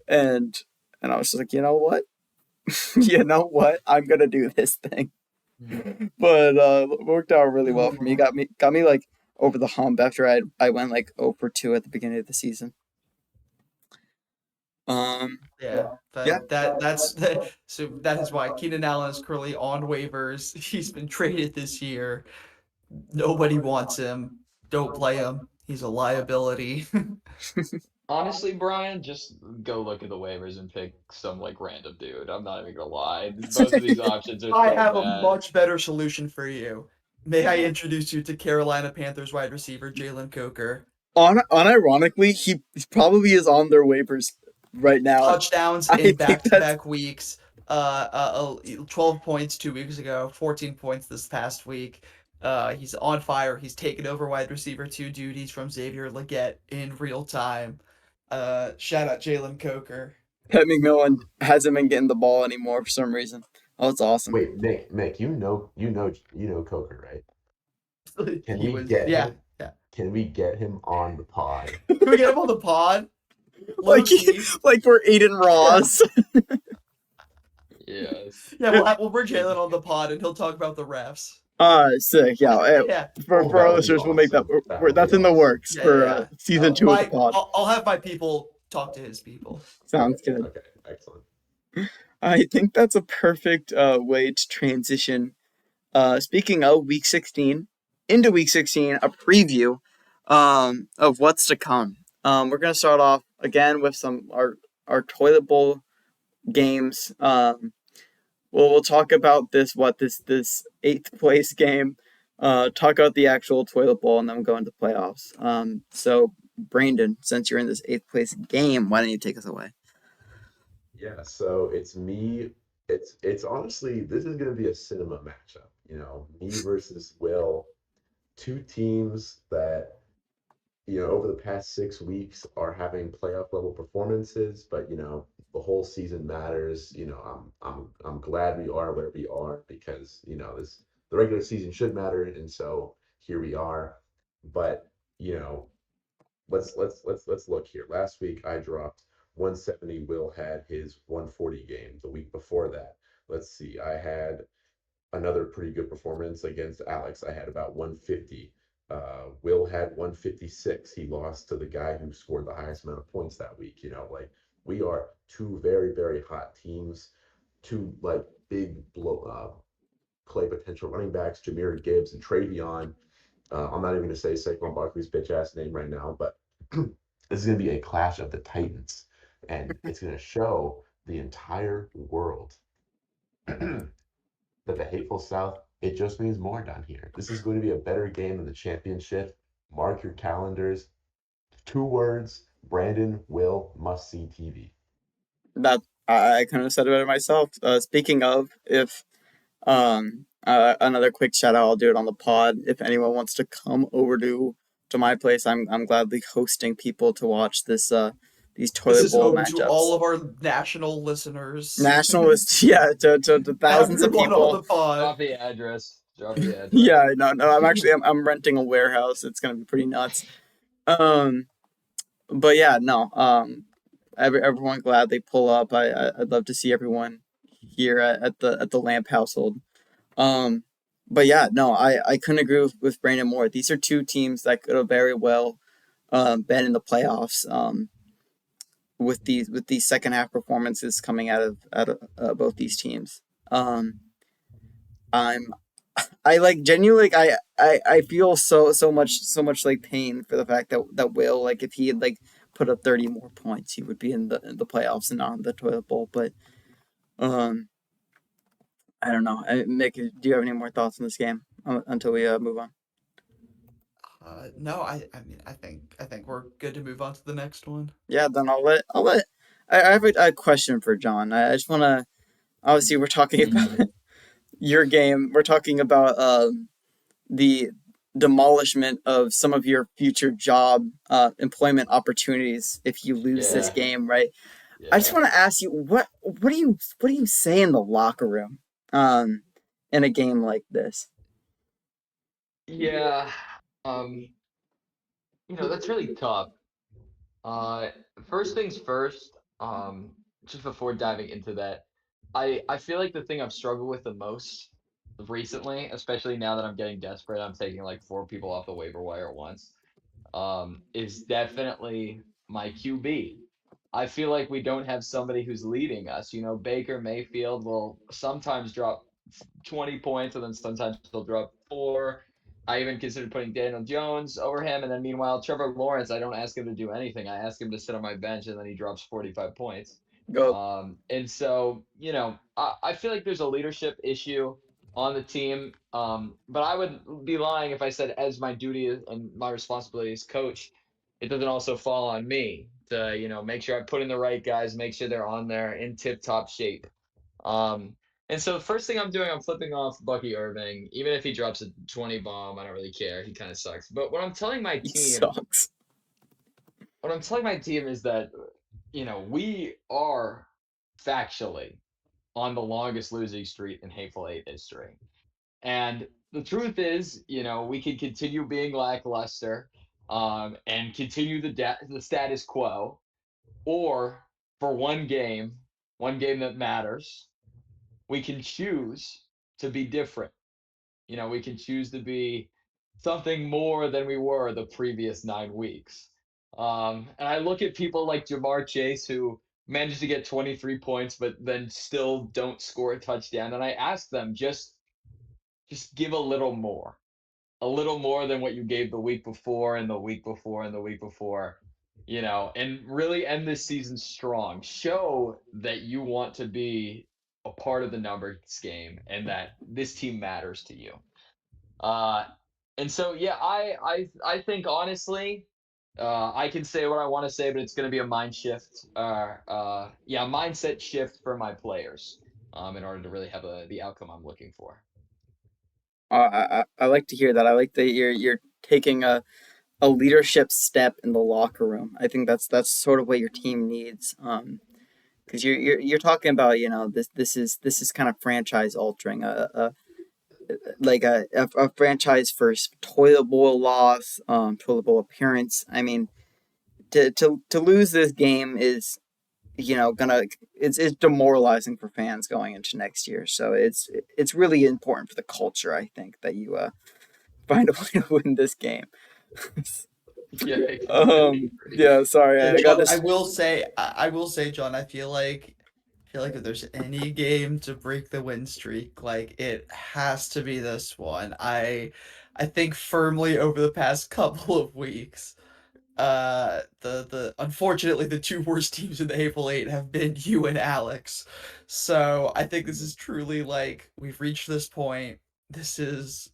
and I was just like, you know what, you know what, I'm gonna do this thing. But it worked out really well for me. Got me like over the hump after I went like 0 for 2 at the beginning of the season. Yeah, Yeah. that's so that is why Keenan Allen is currently on waivers. He's been traded this year. Nobody wants him. Don't play him. He's a liability. Honestly, Brian, just go look at the waivers and pick some like random dude. I'm not even gonna lie. Both of these options are I so have a bad. much better solution for you. May I introduce you to Carolina Panthers wide receiver Jalen Coker? Unironically, he probably is on their waivers right now. Touchdowns I in think back-to-back weeks. 12 points 2 weeks ago, 14 points this past week. He's on fire. He's taken over wide receiver 2 duties from Xavier Legette in real time. Shout out Jalen Coker. Pat McMillan hasn't been getting the ball anymore for some reason. Oh, it's awesome. Wait, Nick, you know Coker, right? Can He we was get yeah. him? Can we get him on the pod? Can we get him on the pod? Like we're Aiden Ross. Yes. Yeah, we'll bring Jalen on the pod and he'll talk about the refs. Sick. Yeah. Yeah. For Oh, our that would be listeners, we'll make that. awesome. That would That's be in the awesome. works Yeah, for yeah. season 2 of the pod. I'll have my people talk to his people. Sounds good. Okay, excellent. I think that's a perfect way to transition. Speaking of week 16, into week 16, a preview of what's to come. We're gonna start off again with some our toilet bowl games. We'll talk about this 8th place game. Talk about the actual toilet bowl, and then we'll go into playoffs. So Brandon, since you're in this 8th place game, why don't you take us away? Yeah, so it's me. It's honestly, this is gonna be a cinema matchup. Me versus Will, two teams that over the past 6 weeks are having playoff level performances, but the whole season matters. I'm glad we are where we are because this the regular season should matter, and so here we are. But let's look here. Last week I dropped 170. Will had his 140 game. The week before that, let's see, I had another pretty good performance against Alex. I had about 150. Will had 156. He lost to the guy who scored the highest amount of points that week. Like we are two very, very hot teams, two like big play potential running backs, Jahmyr Gibbs and Travion. I'm not even going to say Saquon Barkley's bitch ass name right now, but this is going to be a clash of the Titans, and it's going to show the entire world that the hateful South, it just means more down here. This is going to be a better game than the championship. Mark your calendars. 2 words: Brandon Will must see TV. That I kind of said it myself. Speaking of, if another quick shout out, I'll do it on the pod. If anyone wants to come over to my place, I'm gladly hosting people to watch these This toilet is bowl home to all matchups. of our national listeners. Nationalists, yeah, to thousands of Everyone on the people. pod. Drop the address. Drop the address. Yeah, no, I'm renting a warehouse. It's gonna be pretty nuts. But yeah, no, everyone gladly pull up. I'd love to see everyone here at the Lamp household. But yeah, no, I couldn't agree with Brandon more. These are two teams that could have very well been in the playoffs. With these second half performances coming out of both these teams. I like genuinely like I feel so much like pain for the fact that Will, like, if he had like put up 30 more points, he would be in the playoffs and not in the toilet bowl. But I don't know. Nick, do you have any more thoughts on this game until we move on? No, I mean, I think we're good to move on to the next one. Yeah, then I have a question for John. I just want to, obviously we're talking about your game. We're talking about the demolishment of some of your future job employment opportunities if you lose this Yeah. game, right? Yeah. I just want to ask you, what do you say in the locker room in a game like this? Yeah. Um, that's really tough. Uh, First things first, just before diving into that, I feel like the thing I've struggled with the most recently, especially now that I'm getting desperate, I'm taking like 4 people off the waiver wire at once, is definitely my QB. I feel like we don't have somebody who's leading us. Baker Mayfield will sometimes drop 20 points, and then sometimes he'll drop 4. I even considered putting Daniel Jones over him, and then meanwhile, Trevor Lawrence, I don't ask him to do anything. I ask him to sit on my bench, and then he drops 45 points. Go. And so, I feel like there's a leadership issue on the team. But I would be lying if I said, as my duty and my responsibility as coach, it doesn't also fall on me to, make sure I put in the right guys, make sure they're on there in tip-top shape. And so the first thing I'm doing, I'm flipping off Bucky Irving. Even if he drops a 20 bomb, I don't really care. He kind of sucks. But what I'm telling my He team, sucks. is that, we are factually on the longest losing streak in Hateful Eight history. And the truth is, we can continue being lackluster, and continue the status quo, or for one game that matters, we can choose to be different. We can choose to be something more than we were the previous 9 weeks. And I look at people like Jamar Chase, who managed to get 23 points, but then still don't score a touchdown. And I ask them, just give a little more than what you gave the week before and the week before and the week before, and really end this season strong. Show that you want to be a part of the numbers game and that this team matters to you. Uh, and so, yeah, I think honestly, I can say what I want to say, but it's going to be a mindset shift for my players, in order to really have the outcome I'm looking for. I like to hear that. I like that you're taking a leadership step in the locker room. I think that's sort of what your team needs. Because you're talking about, this is kind of franchise altering. like a franchise first toilet bowl loss, toilet bowl appearance. I mean, to lose this game is gonna it's demoralizing for fans going into next year. So it's really important for the culture. I think that you find a way to win this game. Yeah, I completely agree. Yeah, sorry, Yeah, I got John, this. I will say, John, I feel like if there's any game to break the win streak, like it has to be this one. I think firmly over the past couple of weeks, the unfortunately the two worst teams in the Hateful Eight have been you and Alex. So I think this is truly like we've reached this point. This is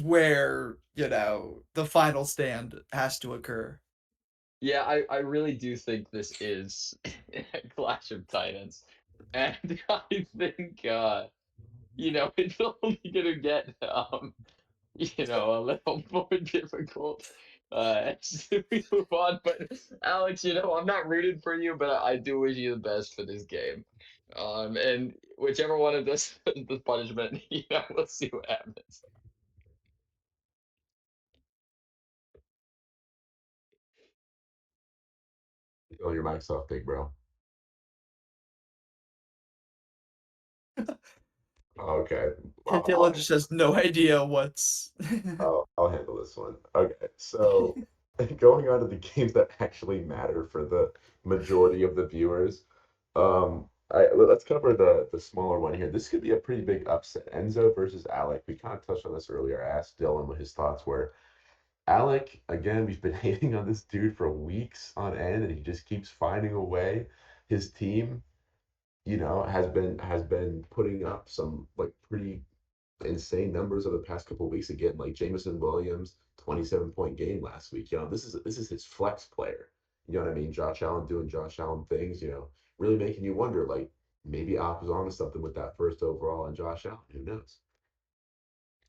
where, the final stand has to occur. Yeah, I really do think this is a Clash of Titans. And I think it's only gonna get a little more difficult as we move on. But Alex, I'm not rooting for you, but I do wish you the best for this game. And whichever one of this the punishment, we'll see what happens. Oh, your mic's off, big bro. Okay. Dylan just has no idea what's. I'll handle this one. Okay, so going on to the games that actually matter for the majority of the viewers, let's cover the smaller one here. This could be a pretty big upset. Enzo versus Alec. We kind of touched on this earlier. I asked Dylan what his thoughts were. Alec, again, we've been hating on this dude for weeks on end, and he just keeps finding a way. His team, has been putting up some like pretty insane numbers over the past couple of weeks again. Like Jameson Williams, 27-point game last week. This is his flex player. You know what I mean? Josh Allen doing Josh Allen things. Really making you wonder. Like maybe Opp was on to something with that first overall and Josh Allen. Who knows?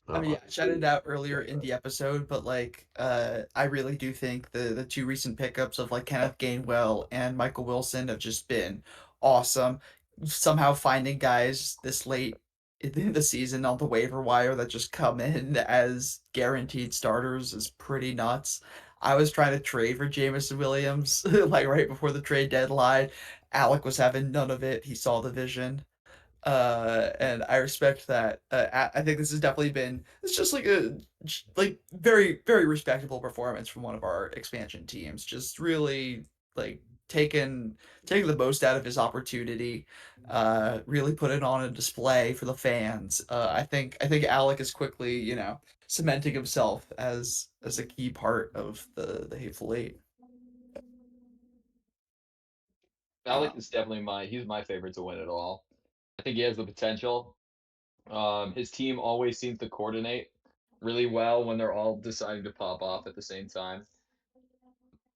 I mean, yeah, I shouted it Obviously, out earlier yeah. in the episode, but like, I really do think the two recent pickups of like Kenneth Gainwell and Michael Wilson have just been awesome. Somehow finding guys this late in the season on the waiver wire that just come in as guaranteed starters is pretty nuts. I was trying to trade for Jameson Williams like right before the trade deadline. Alec was having none of it. He saw the vision. And I respect that. I think this has definitely been it's just like a like very very respectable performance from one of our expansion teams. Just really like taking the most out of his opportunity. Really put it on a display for the fans. I think Alec is quickly cementing himself as a key part of the Hateful Eight. Alec is definitely he's my favorite to win it all. I think he has the potential. His team always seems to coordinate really well when they're all deciding to pop off at the same time.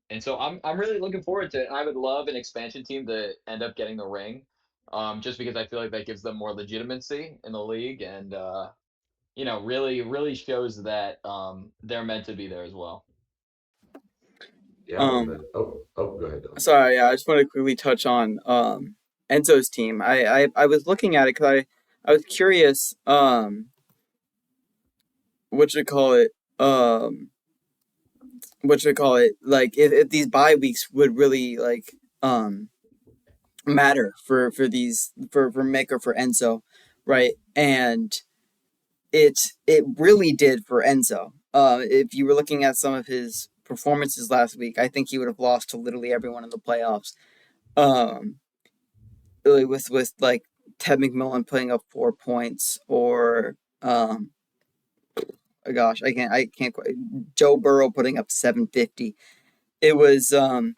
And so I'm really looking forward to it. I would love an expansion team to end up getting the ring, just because I feel like that gives them more legitimacy in the league, and really shows that they're meant to be there as well. Yeah, and Um, then go ahead, Dylan. Sorry, yeah, I just want to quickly touch on Enzo's team. I was looking at it because I was curious. What you call it? What you call it? Like if these bye weeks would really like matter for these for Mick or for Enzo, right? And it really did for Enzo. If you were looking at some of his performances last week, I think he would have lost to literally everyone in the playoffs. Um, really with like Ted McMillan putting up 4 points, or oh gosh, I can't quite, Joe Burrow putting up 750. It was a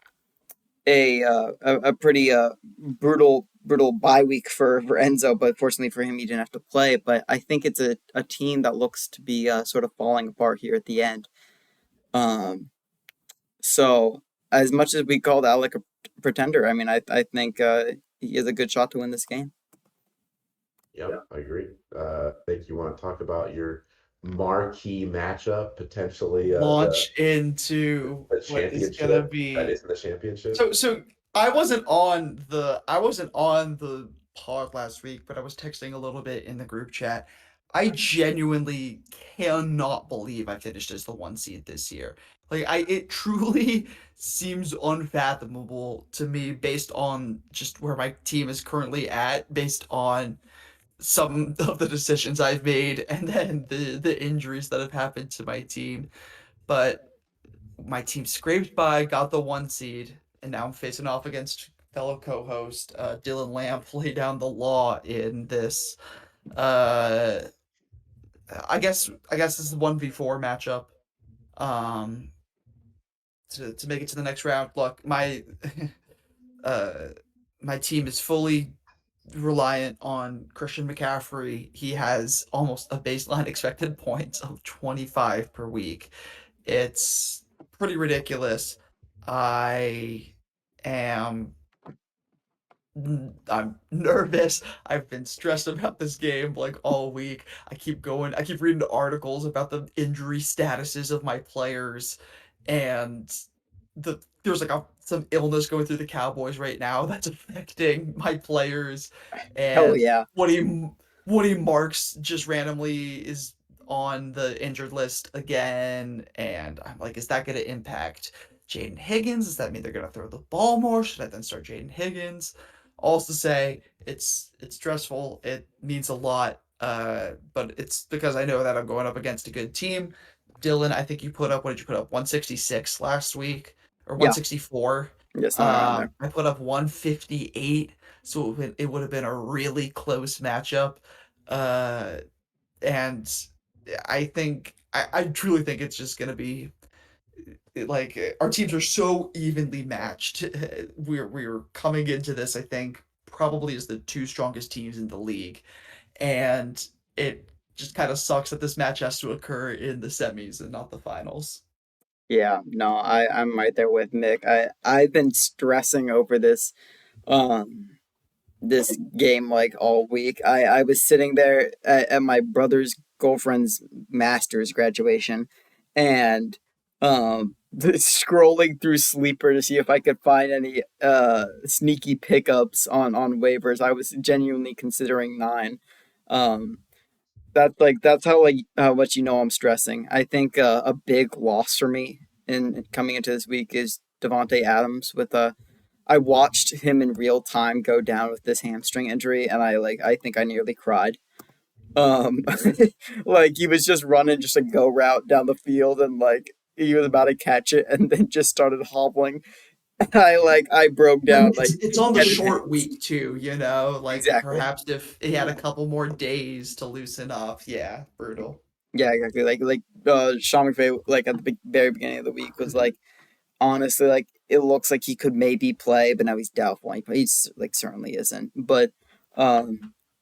pretty brutal bye week for Enzo, but fortunately for him, he didn't have to play. But I think it's a team that looks to be sort of falling apart here at the end. Um, so as much as we called Alec a pretender, I mean, I think he has a good shot to win this game. Yep, I agree. Think you want to talk about your marquee matchup, potentially Launch into the what is gonna championship that be isn't the championship. so I wasn't on the pod last week, but I was texting a little bit in the group chat. I genuinely cannot believe I finished as the 1 seed this year. Like it truly seems unfathomable to me based on just where my team is currently at, based on some of the decisions I've made and then the injuries that have happened to my team. But my team scraped by, got the 1 seed, and now I'm facing off against fellow co-host Dylan Lamp lay down the law in this uh I guess this is 1v4 matchup. Um to make it to the next round. Look, uh my team is fully reliant on Christian McCaffrey. He has almost a baseline expected points of 25 per week. It's pretty ridiculous. I am I'm nervous. I've been stressed about this game like all week. I keep reading articles about the injury statuses of my players, and there's like some illness going through the Cowboys right now that's affecting my players, Hell and yeah. Woody Marks just randomly is on the injured list again, and I'm like, is that going to impact Jaden Higgins? Does that mean they're going to throw the ball more? Should I then start Jaden Higgins? Also say it's stressful. It means a lot, but it's because I know that I'm going up against a good team. Dylan, I think you put up, what did you put up? 166 last week or Yeah. 164. Yeah, somewhere around there. I put up 158, so it would have been a really close matchup. Uh, and I truly think it's just gonna be like our teams are so evenly matched. We're coming into this, I think, probably as the two strongest teams in the league, and it just kind of sucks that this match has to occur in the semis and not the finals. Yeah, no, I'm right there with Nick. I've been stressing over this game like all week. I was sitting there at my brother's girlfriend's master's graduation and scrolling through Sleeper to see if I could find any sneaky pickups on waivers. I was genuinely considering nine. Um that's how like how much I'm stressing. I think a big loss for me in coming into this week is Devontae Adams with I watched him in real time go down with this hamstring injury, and I think I nearly cried. Um, like he was just running just a go route down the field, and like he was about to catch it, and then just started hobbling. And I broke When down like it's on the 10 short minutes. week too, like Exactly. perhaps if he had a couple more days to loosen up, yeah, brutal. Yeah, exactly. Sean McVay like at the very beginning of the week was like honestly like it looks like he could maybe play, but now he's doubtful. He's like certainly isn't. But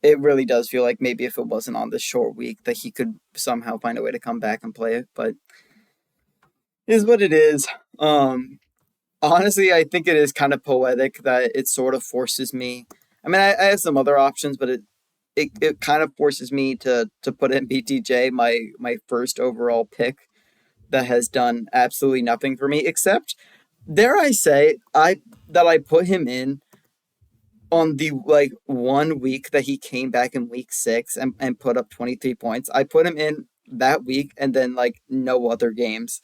it really does feel like maybe if it wasn't on this short week that he could somehow find a way to come back and play it. But it is what it is. Honestly, I think it is kind of poetic that it sort of forces me. I mean, I have some other options, but it kind of forces me to put in BTJ, my first overall pick that has done absolutely nothing for me except dare I say I put him in on the like 1 week that he came back in week 6 and put up 23 points. I put him in that week and then like no other games.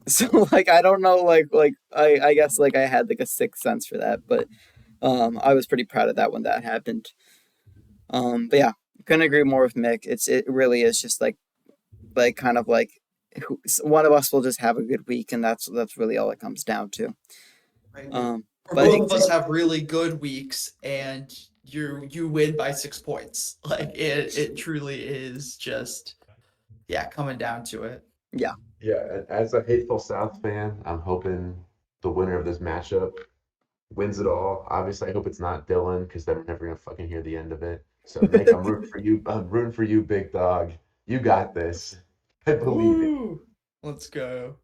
So like I don't know I guess like I had like a sixth sense for that, but I was pretty proud of that when that happened. But yeah, couldn't agree more with Mick. It really is just like kind of like one of us will just have a good week, and that's really all it comes down to. Right. Or But both of us have really good weeks and you win by 6 points. Like it truly is just, yeah, coming down to it. yeah, Yeah, and as a hateful South fan, I'm hoping the winner of this matchup wins it all. Obviously, I hope it's not Dylan because then we're never gonna fucking hear the end of it. So Nick, I'm rooting for you. I'm rooting for you, big dog. You got this. I believe it. Woo! Let's go.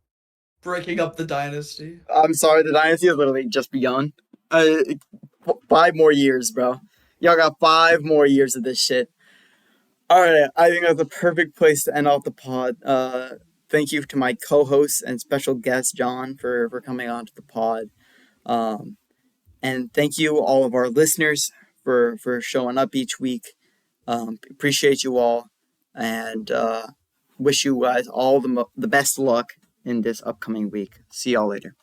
Breaking up the dynasty. I'm sorry, the dynasty has literally just begun. 5 more years, bro. Y'all got 5 more years of this shit. All right, I think that's a perfect place to end off the pod. Thank you to my co-host and special guest John for coming on to the pod. Um, and thank you all of our listeners for showing up each week. Appreciate you all. and wish you guys all the best luck in this upcoming week. See y'all later.